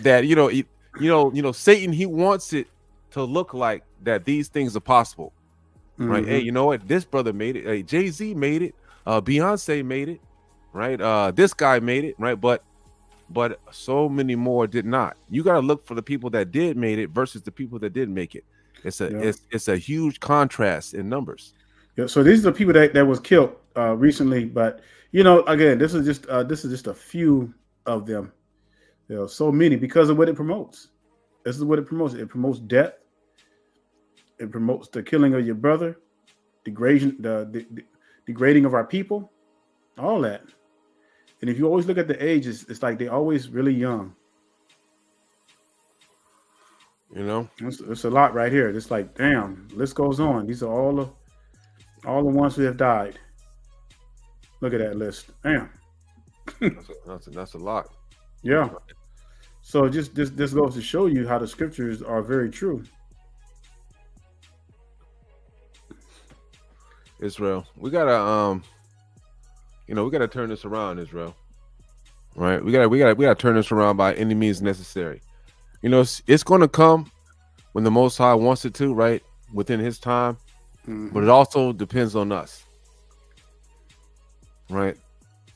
Satan, he wants it to look like that these things are possible, right? Hey, you know what? This brother made it. Hey, Jay-Z made it. Beyonce made it, right? This guy made it, right? But so many more did not. You got to look for the people that did made it versus the people that didn't make it. It's a huge contrast in numbers. Yeah. So these are the people that was killed recently, but again, this is just a few of them. So many because of what it promotes. This is what it promotes. It promotes death. It promotes the killing of your brother, degrading of our people, all that. And if you always look at the ages, it's like they're always really young. It's a lot right here. It's like, damn, list goes on. These are all the ones who have died. Look at that list. Damn. That's a lot. Yeah. So just this goes to show you how the scriptures are very true. Israel, we gotta turn this around, Israel. Right? We gotta turn this around by any means necessary. It's gonna come when the Most High wants it to, right? Within his time. But it also depends on us. Right?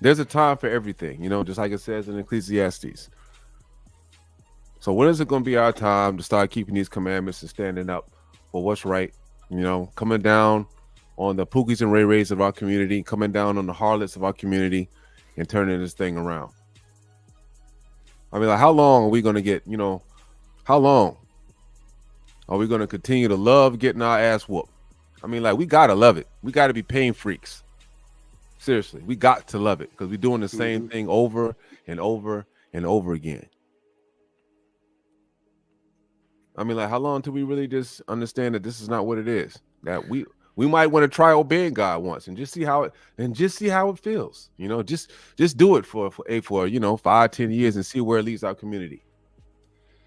There's a time for everything, just like it says in Ecclesiastes. So when is it going to be our time to start keeping these commandments and standing up for what's right? You know, coming down on the Pookies and Ray Rays of our community, coming down on the harlots of our community, and turning this thing around. I mean, like, how long are we going to get, you know, how long are we going to continue to love getting our ass whooped? I mean, like, we got to love it. We got to be pain freaks. Seriously, we got to love it because we're doing the same thing over and over and over again. I mean, like, how long till we really just understand that this is not what it is? That we might want to try obeying God once and just see how it feels. You know, just do it for 5-10 years and see where it leads our community.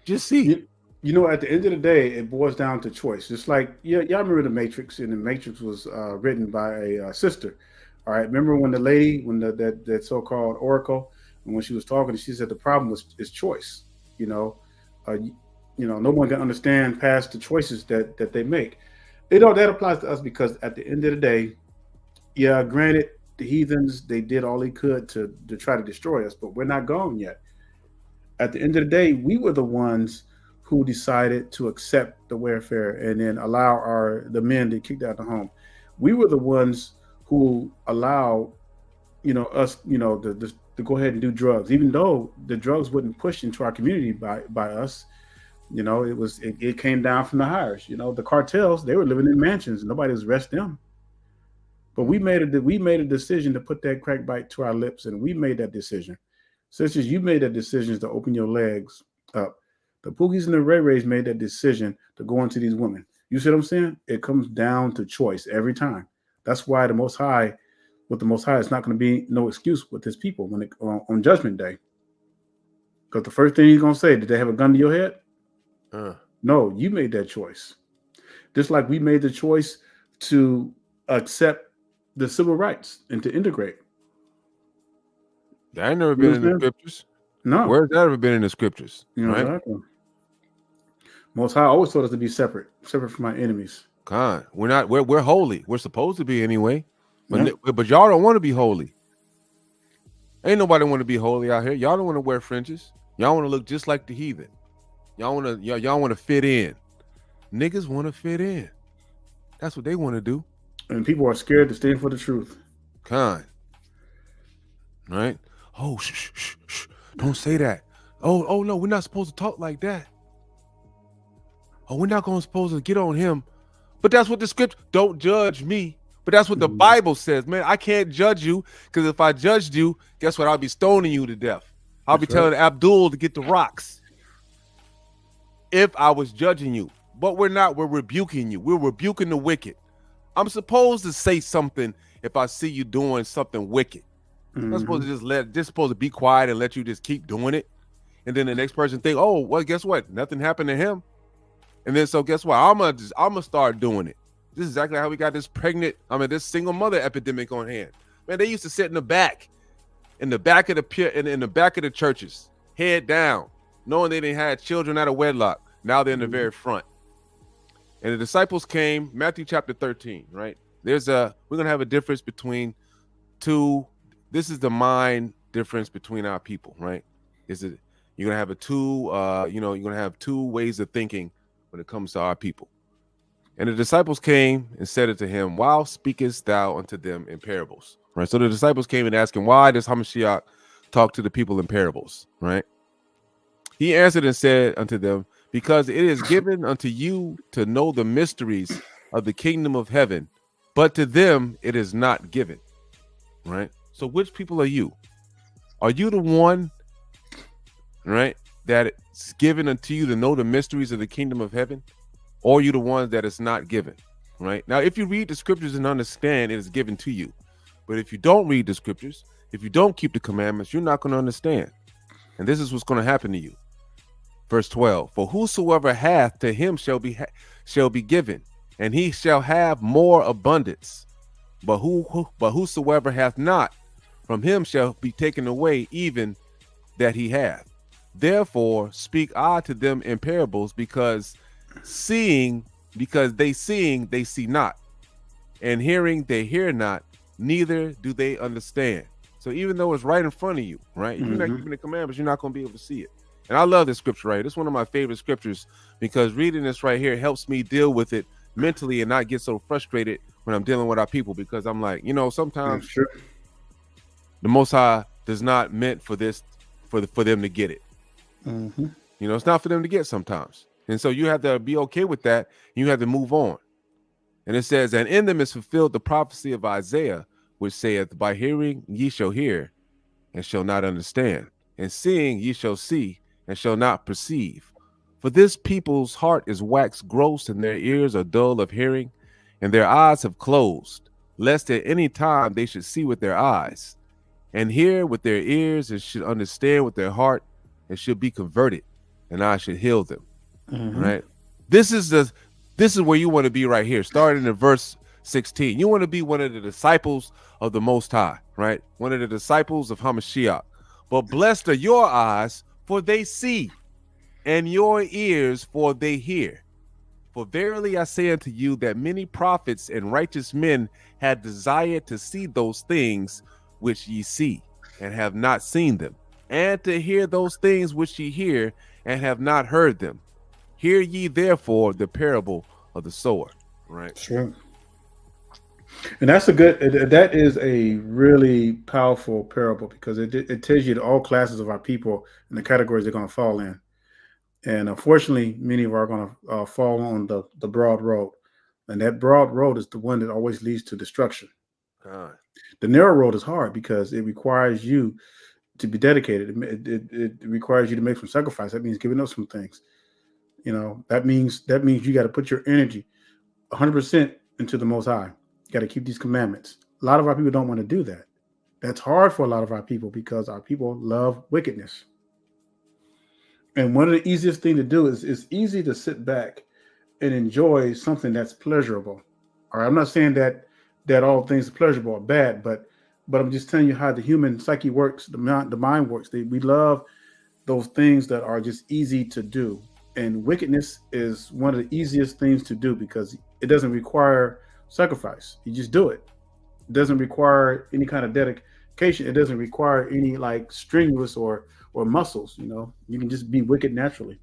Just see. You know, at the end of the day, it boils down to choice. Just like y'all remember the Matrix, and the Matrix was written by a sister. All right, remember when the lady, that so-called Oracle, and when she was talking, she said the problem is choice. No one can understand past the choices that they make. That applies to us because at the end of the day, yeah, granted, the heathens, they did all they could to try to destroy us, but we're not gone yet. At the end of the day, we were the ones who decided to accept the welfare and then allow the men to kick out the home. We were the ones who allowed, us, to go ahead and do drugs, even though the drugs wouldn't push into our community by us. It came down from the hires. The cartels, they were living in mansions and nobody was arresting them. But we made a decision to put that crack bite to our lips, and we made that decision. Sisters, you made that decision to open your legs up. The Pookies and the Ray Rays made that decision to go into these women. You see what I'm saying? It comes down to choice every time. That's why the Most High, it's not going to be no excuse with his people on Judgment Day. Because the first thing he's going to say, did they have a gun to your head? No, you made that choice. Just like we made the choice to accept the civil rights and to integrate. That ain't never been in the scriptures. No. Where's that ever been in the scriptures? Right? Exactly. Most High always told us to be separate from our enemies. God, we're not. We're holy. We're supposed to be anyway. But y'all don't want to be holy. Ain't nobody want to be holy out here. Y'all don't want to wear fringes. Y'all want to look just like the heathen. Y'all want to fit in. Niggas want to fit in. That's what they want to do. And people are scared to stand for the truth. Kind. Right? Oh, shh. Don't say that. Oh no, we're not supposed to talk like that. Oh, we're not supposed to get on him. But that's what the scripture, don't judge me. But that's what the Bible says, man. I can't judge you because if I judged you, guess what? I'll be stoning you to death. I'll be telling Abdul to get the rocks if I was judging you. But we're not. We're rebuking you. We're rebuking the wicked. I'm supposed to say something if I see you doing something wicked. I'm not supposed to just supposed to be quiet and let you just keep doing it. And then the next person think, oh, well, guess what? Nothing happened to him. And then so guess what? I'm gonna start doing it. This is exactly how we got this single mother epidemic on hand. Man, they used to sit in the back of the churches, head down, knowing they didn't have children out of wedlock. Now they're in the very front. And the disciples came, Matthew chapter 13, right? We're gonna have a difference between two. This is the mind difference between our people, right? You're gonna have you're gonna have two ways of thinking when it comes to our people. And the disciples came and said it to him, why speakest thou unto them in parables? Right. So the disciples came and asked him, why does Hamashiach talk to the people in parables? Right. He answered and said unto them, because it is given unto you to know the mysteries of the kingdom of heaven, but to them it is not given. Right. So which people are you? Are you the one, right, that it's given unto you to know the mysteries of the kingdom of heaven? Or are you the ones that it's not given? Right. Now, if you read the scriptures and understand, it is given to you. But if you don't read the scriptures, if you don't keep the commandments, you're not going to understand. And this is what's going to happen to you. Verse 12, for whosoever hath, to him shall be given, and he shall have more abundance. But whosoever hath not, from him shall be taken away even that he hath. Therefore speak I to them in parables, because they see not, and hearing they hear not, neither do they understand. So even though it's right in front of you, right? If you're not keeping the commandments, you're not going to be able to see it. And I love this scripture right here. This is one of my favorite scriptures because reading this right here helps me deal with it mentally and not get so frustrated when I'm dealing with our people, because I'm like, sometimes Sure. the Most High does not meant for this for them to get it. Mm-hmm. It's not for them to get sometimes. And so you have to be okay with that. You have to move on. And it says, and in them is fulfilled the prophecy of Isaiah, which saith, by hearing ye shall hear and shall not understand, and seeing ye shall see and shall not perceive. For this people's heart is waxed gross, and their ears are dull of hearing, and their eyes have closed, lest at any time they should see with their eyes, and hear with their ears, and should understand with their heart, and should be converted, and I should heal them. Mm-hmm. Right? This is where you want to be right here, starting in verse 16. You want to be one of the disciples of the Most High, right? One of the disciples of Hamashiach. But blessed are your eyes, for they see, and your ears, for they hear. For verily I say unto you that many prophets and righteous men had desired to see those things which ye see, and have not seen them, and to hear those things which ye hear, and have not heard them. Hear ye therefore the parable of the sower. Right. Sure. And that is a really powerful parable, because it tells you all classes of our people and the categories they're going to fall in. And unfortunately, many of are going to fall on the broad road. And that broad road is the one that always leads to destruction. The narrow road is hard because it requires you to be dedicated. It requires you to make some sacrifice. That means giving up some things. That means you got to put your energy 100% into the Most High. You got to keep these commandments. A lot of our people don't want to do that. That's hard for a lot of our people because our people love wickedness. And one of the easiest thing to do is it's easy to sit back and enjoy something that's pleasurable. All right, I'm not saying that all things are pleasurable are bad, but I'm just telling you how the human psyche works, the mind works. We love those things that are just easy to do. And wickedness is one of the easiest things to do because it doesn't require sacrifice. You just do it. It doesn't require any kind of dedication. It doesn't require any like strenuous or muscles. You can just be wicked naturally.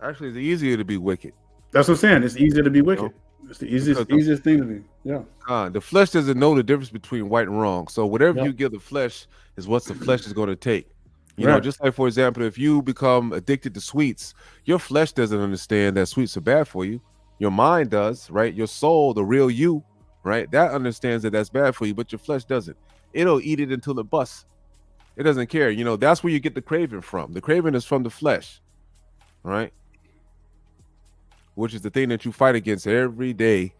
Actually, it's easier to be wicked. That's what I'm saying. It's easier to be wicked. It's the easiest thing to do. Yeah. The flesh doesn't know the difference between right and wrong. So whatever you give the flesh is what the flesh is going to take. Just like, for example, if you become addicted to sweets, your flesh doesn't understand that sweets are bad for you. Your mind does, right? Your soul, the real you, right? That understands that that's bad for you, but your flesh doesn't. It'll eat it until it busts. It doesn't care. That's where you get the craving from. The craving is from the flesh, right? Which is the thing that you fight against every day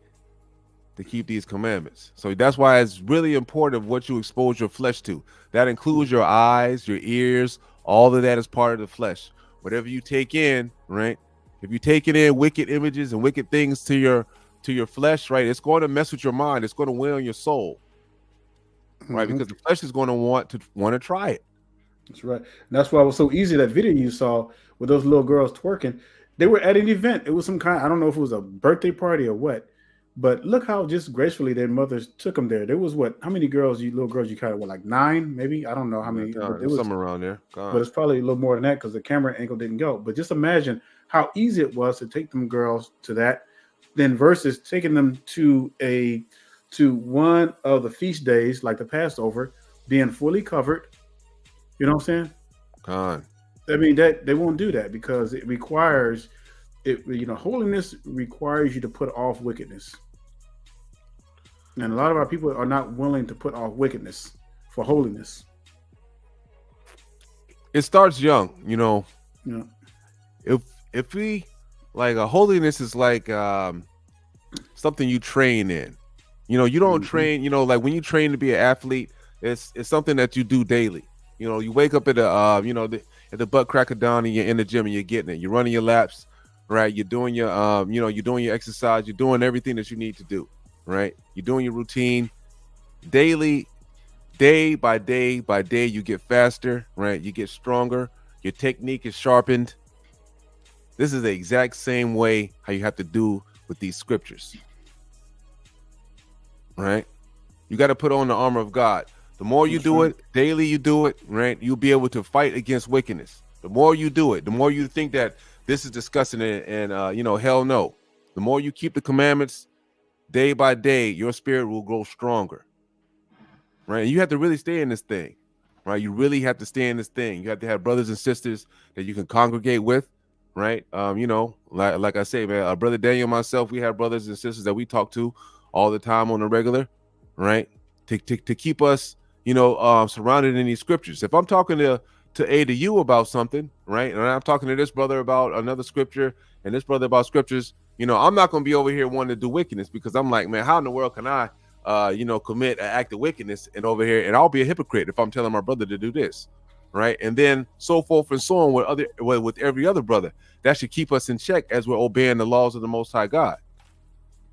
to keep these commandments. So that's why it's really important of what you expose your flesh to. That includes your eyes, your ears, all of that is part of the flesh. Whatever you take in, right? If you take in wicked images and wicked things to your flesh, right, it's going to mess with your mind. It's going to weigh on your soul, right? Because the flesh is going to want to try it. That's right. And that's why it was so easy. That video you saw with those little girls twerking, they were at an event. It was some kind, I don't know if it was a birthday party or what, but look how just gracefully their mothers took them there. There was how many little girls you kind of like 9, maybe? I don't know how many. It was somewhere around there. But it's probably a little more than that because the camera angle didn't go. But just imagine how easy it was to take them girls to that, then versus taking them to one of the feast days like the Passover, being fully covered. You know what I'm saying? I mean, that they won't do that because it requires holiness requires you to put off wickedness. And a lot of our people are not willing to put off wickedness for holiness. It starts young, Yeah. If we like holiness is like something you train in. You don't train, like when you train to be an athlete, it's something that you do daily. You wake up at the butt crack of dawn and you're in the gym and you're getting it. You're running your laps, right? You're doing your you're doing your exercise, you're doing everything that you need to do, right? You're doing your routine daily, day by day by day, you get faster, right? You get stronger, your technique is sharpened. This is the exact same way how you have to do with these scriptures, right? You got to put on the armor of God. The more you do it, daily you do it, right? You'll be able to fight against wickedness. The more you do it, the more you think that this is disgusting and you know, hell no. The more you keep the commandments day by day, your spirit will grow stronger, right? And you have to really stay in this thing, right? You really have to stay in this thing. You have to have brothers and sisters that you can congregate with, right? You know, like I say, man, Brother Daniel and myself, we have brothers and sisters that we talk to all the time on the regular, right? To keep us, you know, surrounded in these scriptures. If I'm talking to you about something, right, and I'm talking to this brother about another scripture and this brother about scriptures, you know, I'm not going to be over here wanting to do wickedness because I'm like, man, how in the world can I, you know, commit an act of wickedness and over here, and I'll be a hypocrite if I'm telling my brother to do this, right? And then so forth and so on with every other brother. That should keep us in check as we're obeying the laws of the Most High God.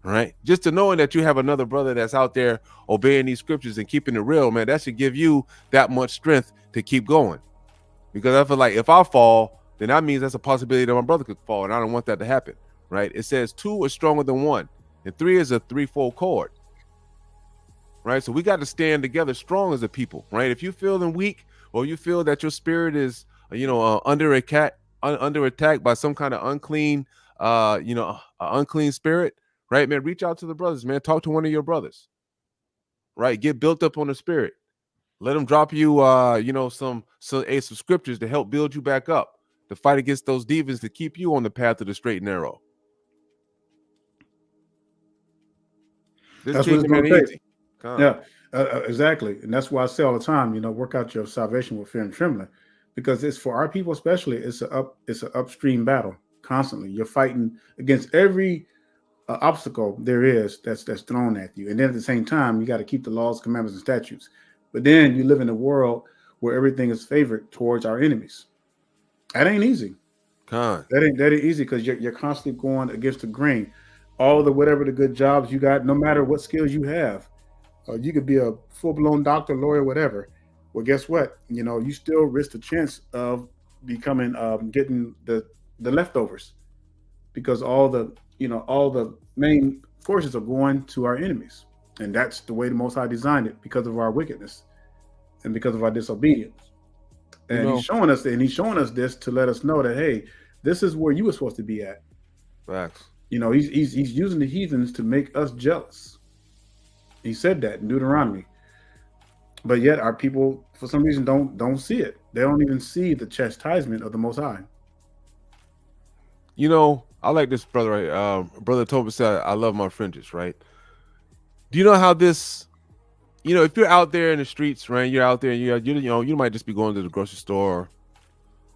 Right, just to knowing that you have another brother that's out there obeying these scriptures and keeping it real, man, that should give you that much strength to keep going. Because I feel like if I fall, then that means that's a possibility that my brother could fall, and I don't want that to happen. Right? It says 2 is stronger than 1, and 3 is a threefold cord. Right? So we got to stand together strong as a people. Right? If you feeling weak, or you feel that your spirit is, you know, under attack by some kind of unclean, you know, unclean spirit. Right, man, reach out to the brothers, man. Talk to one of your brothers. Right, get built up on the spirit. Let them drop you, you know, some scriptures to help build you back up, to fight against those demons, to keep you on the path of the straight and narrow. This That's what it's going to take. Yeah, exactly, and that's why I say all the time, you know, work out your salvation with fear and trembling, because it's for our people especially. It's an upstream battle constantly. You're fighting against every obstacle there is that's thrown at you, and then at the same time you got to keep the laws, commandments, and statutes. But then you live in a world where everything is favored towards our enemies. That ain't easy. That ain't easy, because you're constantly going against the grain. All the whatever the good jobs you got, no matter what skills you have, you could be a full-blown doctor, lawyer, whatever. Well, guess what? You know, you still risk the chance of becoming getting the leftovers, because all the main forces are going to our enemies. And that's the way the Most High designed it, because of our wickedness and because of our disobedience. And he's showing us this to let us know that, hey, this is where you were supposed to be at. Facts. You know, he's using the heathens to make us jealous. He said that in Deuteronomy. But yet our people, for some reason, don't see it. They don't even see the chastisement of the Most High. You know, I like this brother, right? Brother Toby said, I love my fringes, right? Do you know how this, you know, if you're out there in the streets, right, you're out there and you might just be going to the grocery store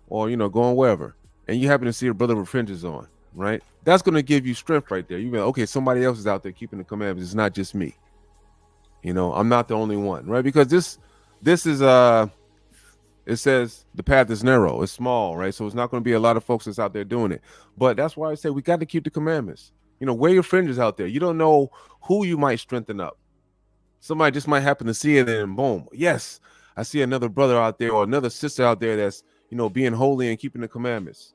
or, you know, going wherever, and you happen to see a brother with fringes on, right? That's going to give you strength right there. You be like, okay, somebody else is out there keeping the commandments. It's not just me. You know, I'm not the only one, right? Because this is, it says the path is narrow, it's small, right? So it's not going to be a lot of folks that's out there doing it. But that's why I say we got to keep the commandments. You know, wear your fringes out there. You don't know who you might strengthen up. Somebody just might happen to see it and boom, yes, I see another brother out there or another sister out there that's, you know, being holy and keeping the commandments.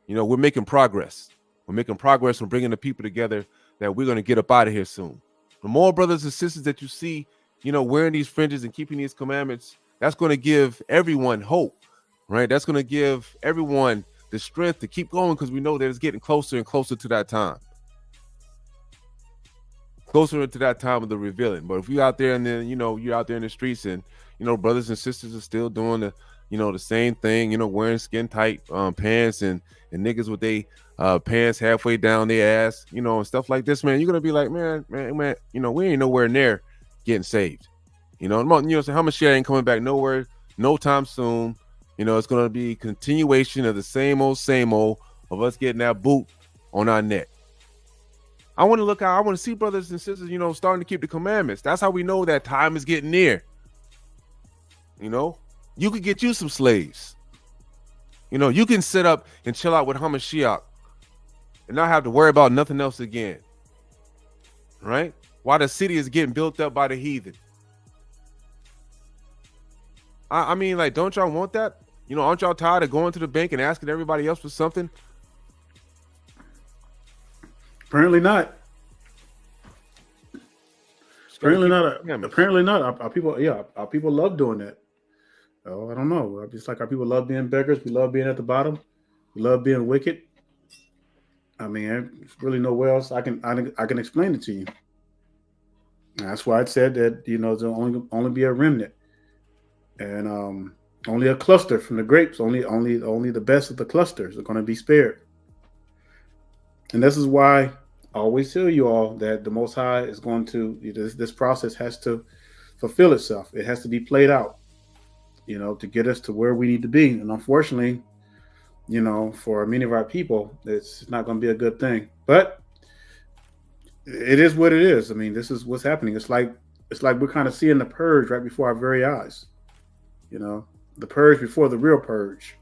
You know, we're making progress. We're making progress from bringing the people together that we're going to get up out of here soon. The more brothers and sisters that you see, you know, wearing these fringes and keeping these commandments, that's going to give everyone hope, right? That's going to give everyone the strength to keep going, because we know that it's getting closer and closer to that time. Closer to that time of the revealing. But if you're out there and then, you know, you're out there in the streets and, you know, brothers and sisters are still doing the, you know, the same thing, you know, wearing skin tight pants and niggas with they pants halfway down their ass, you know, and stuff like this, man, you're going to be like, man, you know, we ain't nowhere near getting saved. You know, so how much shit ain't coming back nowhere, no time soon. You know, it's going to be continuation of the same old of us getting that boot on our neck. I want to see brothers and sisters, you know, starting to keep the commandments. That's how we know that time is getting near. You know, you could get you some slaves. You know, you can sit up and chill out with Hamashiach and not have to worry about nothing else again. Right? While the city is getting built up by the heathen. I mean, like, don't y'all want that? You know, aren't y'all tired of going to the bank and asking everybody else for something? Apparently not. Apparently keep not. the commandments. Apparently not. Our people, yeah, our people love doing that. Oh, I don't know. Just like our people love being beggars, we love being at the bottom. We love being wicked. I mean, there's really nowhere else I can explain it to you. And that's why I said that there'll only be a remnant, and only a cluster from the grapes. Only the best of the clusters are going to be spared. And this is why I always tell you all that the Most High is going to this process has to fulfill itself. It has to be played out, to get us to where we need to be. And unfortunately, for many of our people, it's not going to be a good thing. But it is what it is. I mean, this is what's happening. It's like we're kind of seeing the purge right before our very eyes. The purge before the real purge.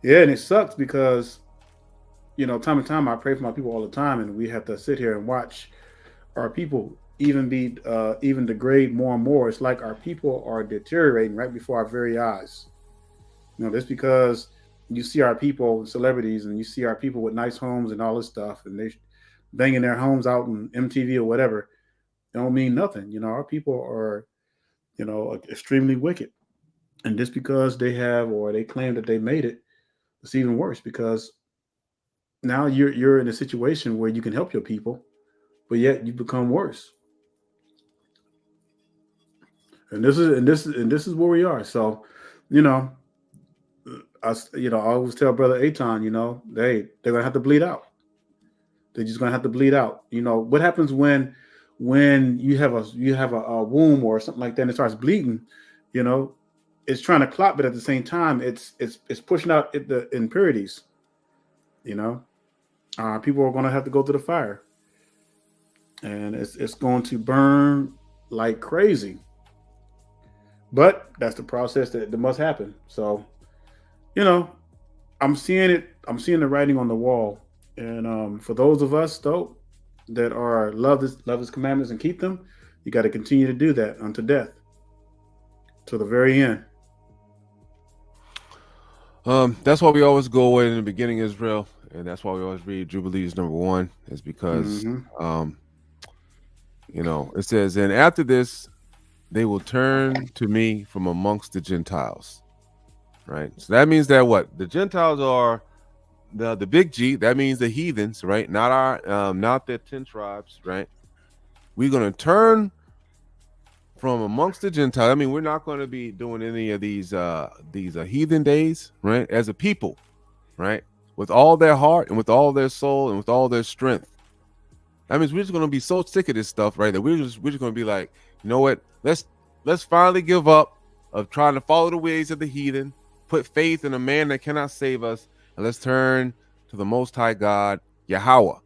Yeah, and it sucks because, time and time I pray for my people all the time, and we have to sit here and watch our people even degrade more and more. It's like our people are deteriorating right before our very eyes. That's because you see our people, celebrities, and you see our people with nice homes and all this stuff, and they banging their homes out in MTV or whatever. It don't mean nothing. Our people are, extremely wicked. And just because they have or they claim that they made it, it's even worse because now you're in a situation where you can help your people, but yet you become worse. And this is where we are. So, I always tell Brother Aton, they're gonna have to bleed out. They're just gonna have to bleed out. What happens when you have a womb or something like that and it starts bleeding, it's trying to clot, but at the same time, it's pushing out the impurities. People are going to have to go through the fire, and it's going to burn like crazy. But that's the process that must happen. So, I'm seeing it. I'm seeing the writing on the wall, and for those of us though that are love His commandments and keep them, you got to continue to do that unto death, to the very end. That's why we always go away in the beginning, Israel, and that's why we always read Jubilees number 1, is because it says, and after this they will turn to me from amongst the Gentiles. Right? So that means that what? The Gentiles are the big G, that means the heathens, right? Not the 10 tribes, right? We're gonna turn from amongst the Gentiles. I mean, we're not going to be doing any of these heathen days, right? As a people, right? With all their heart and with all their soul and with all their strength. That means we're just going to be so sick of this stuff, right? That we're just going to be like, you know what? Let's finally give up of trying to follow the ways of the heathen, put faith in a man that cannot save us, and let's turn to the Most High God, Yahweh,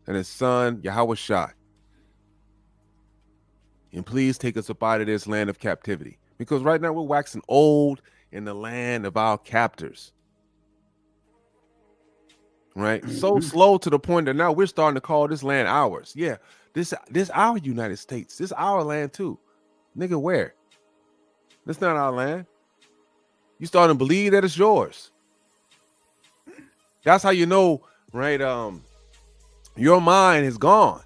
and His Son, Yahweh Shai. And please take us up out of this land of captivity. Because right now we're waxing old in the land of our captors. Right? So slow to the point that now we're starting to call this land ours. Yeah, this our United States. This our land too. Nigga, where? This not our land. You starting to believe that it's yours. That's how you know, right? Your mind is gone.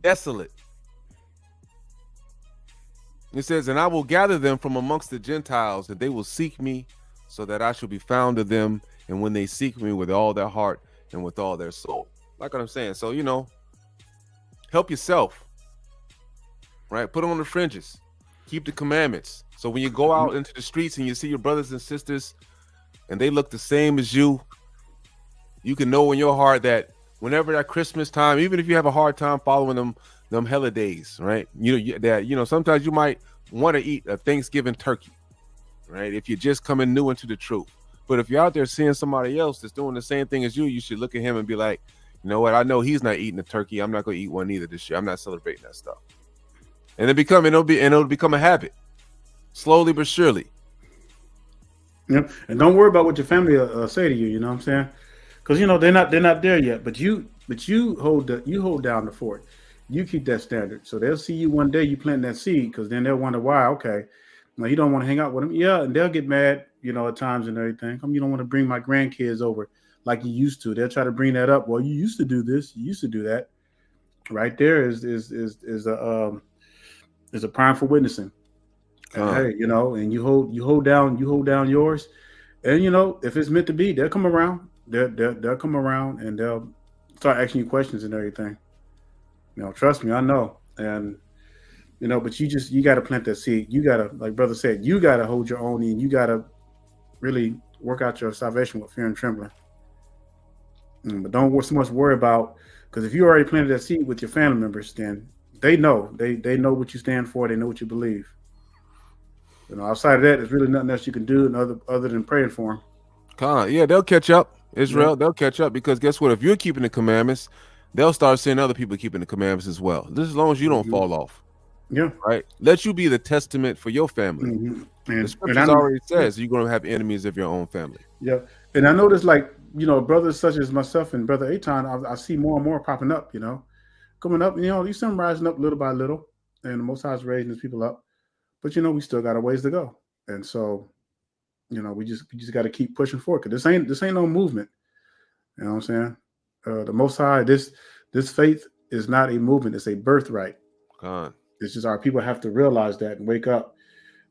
Desolate. It says, and I will gather them from amongst the Gentiles, and they will seek me, so that I shall be found of them. And when they seek me with all their heart and with all their soul. Like what I'm saying. So, help yourself. Right? Put on the fringes. Keep the commandments. So when you go out into the streets and you see your brothers and sisters and they look the same as you, you can know in your heart that whenever that Christmas time, even if you have a hard time following them holidays, right? Sometimes you might want to eat a Thanksgiving turkey, right? If you're just coming new into the truth. But if you're out there seeing somebody else that's doing the same thing as you should look at him and be like, you know what? I know he's not eating a turkey. I'm not going to eat one either this year. I'm not celebrating that stuff. And it'll become a habit, slowly but surely. Yep. And don't worry about what your family say to you. You know what I'm saying? Because they're not there yet. But you hold down the fort. You keep that standard. So they'll see you one day. You plant that seed, because then they'll wonder why. Okay, well, you don't want to hang out with them. Yeah, and they'll get mad. At times and everything. You don't want to bring my grandkids over. like you used to. They'll try to bring that up. Well, you used to do this, you used to do that. Right there is a prime for witnessing. And hey, and you hold down yours, and if it's meant to be, they'll come around. They'll come around and they'll start asking you questions and everything. Trust me, I know. And but you got to plant that seed. You got to, like brother said, you got to hold your own, and you got to really work out your salvation with fear and trembling. But don't so much worry about, because if you already planted that seed with your family members, then they know what you stand for. They know what you believe. Outside of that, there's really nothing else you can do other than praying for them. Yeah, they'll catch up. Israel, they'll catch up, because guess what? If you're keeping the commandments, they'll start seeing other people keeping the commandments as well. This as long as you don't fall off. Yeah. Right. Let you be the testament for your family. And the scriptures already says you're going to have enemies of your own family. Yeah. And I noticed, like, brothers such as myself and Brother Aton, I see more and more popping up, coming up. You see them rising up little by little, and the Most High is raising his people up. But we still got a ways to go, and so we just got to keep pushing forward, because this ain't no movement. You know what I'm saying? The Most High, this faith is not a movement; it's a birthright. It's just our people have to realize that and wake up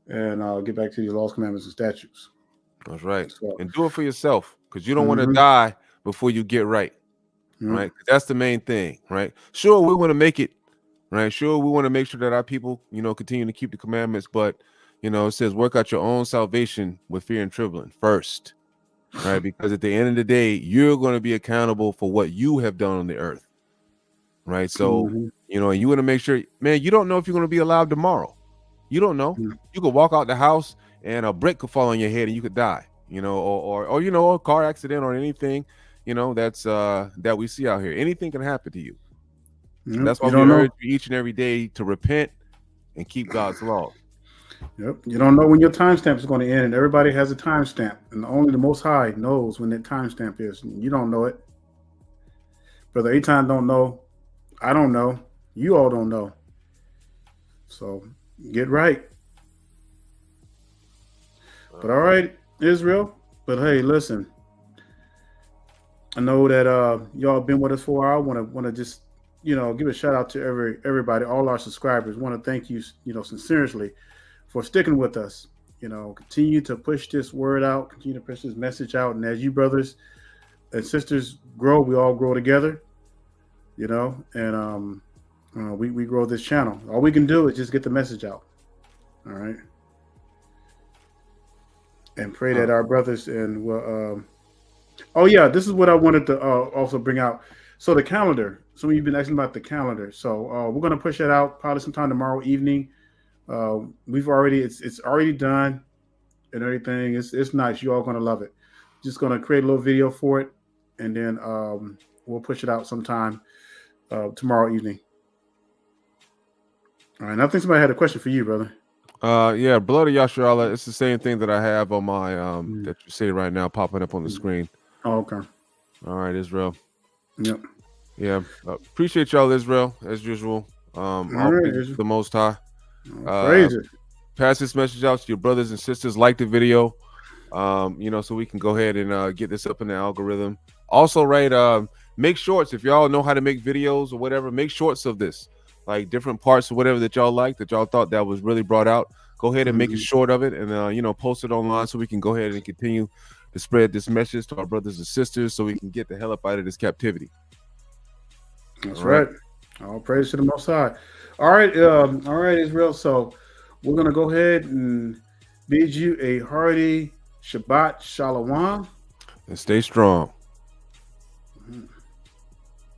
and get back to these laws, commandments, and statutes. That's right, and do it for yourself, because you don't want to die before you get right. Right, that's the main thing. Right? Sure, we want to make it. Right. Sure, we want to make sure that our people, continue to keep the commandments, but it says work out your own salvation with fear and trembling first. Right. Because at the end of the day, you're going to be accountable for what you have done on the earth. Right. So, and you want to make sure, man, you don't know if you're going to be alive tomorrow. You don't know. You could walk out the house and a brick could fall on your head and you could die, or a car accident or anything, that's that we see out here. Anything can happen to you. That's why we urge you each and every day to repent and keep God's law. Yep. You don't know when your timestamp is going to end, and everybody has a timestamp, and only the Most High knows when that timestamp is. You don't know it. Brother Aton don't know. I don't know. You all don't know. So get right. But all right, Israel. But hey, listen. I know that y'all been with us for a while. Want to just give a shout out to everybody, all our subscribers. Want to thank you, sincerely for sticking with us. Continue to push this word out, continue to push this message out. And as you brothers and sisters grow, we all grow together, and we grow this channel. All we can do is just get the message out. All right. And pray that our brothers and this is what I wanted to also bring out. So the calendar. Some of you've been asking about the calendar. So we're going to push that out probably sometime tomorrow evening. It's already done and everything. It's nice. You all going to love it. Just going to create a little video for it, and then we'll push it out sometime tomorrow evening. All right. And I think somebody had a question for you, brother. Yeah, Blood of Yasharallah. It's the same thing that I have on my that you see right now popping up on the screen. Oh, okay. All right, Israel. Yep. Yeah. Appreciate y'all, Israel, as usual. All right, the Most High. Praise it. Pass this message out to your brothers and sisters. Like the video, so we can go ahead and get this up in the algorithm. Also, right, make shorts. If y'all know how to make videos or whatever, make shorts of this, like different parts or whatever that y'all like, that y'all thought that was really brought out. Go ahead and make a short of it and post it online so we can go ahead and continue to spread this message to our brothers and sisters so we can get the hell up out of this captivity. That's right. All praise to the Most High. All right, Israel. So we're gonna go ahead and bid you a hearty Shabbat Shalom and stay strong.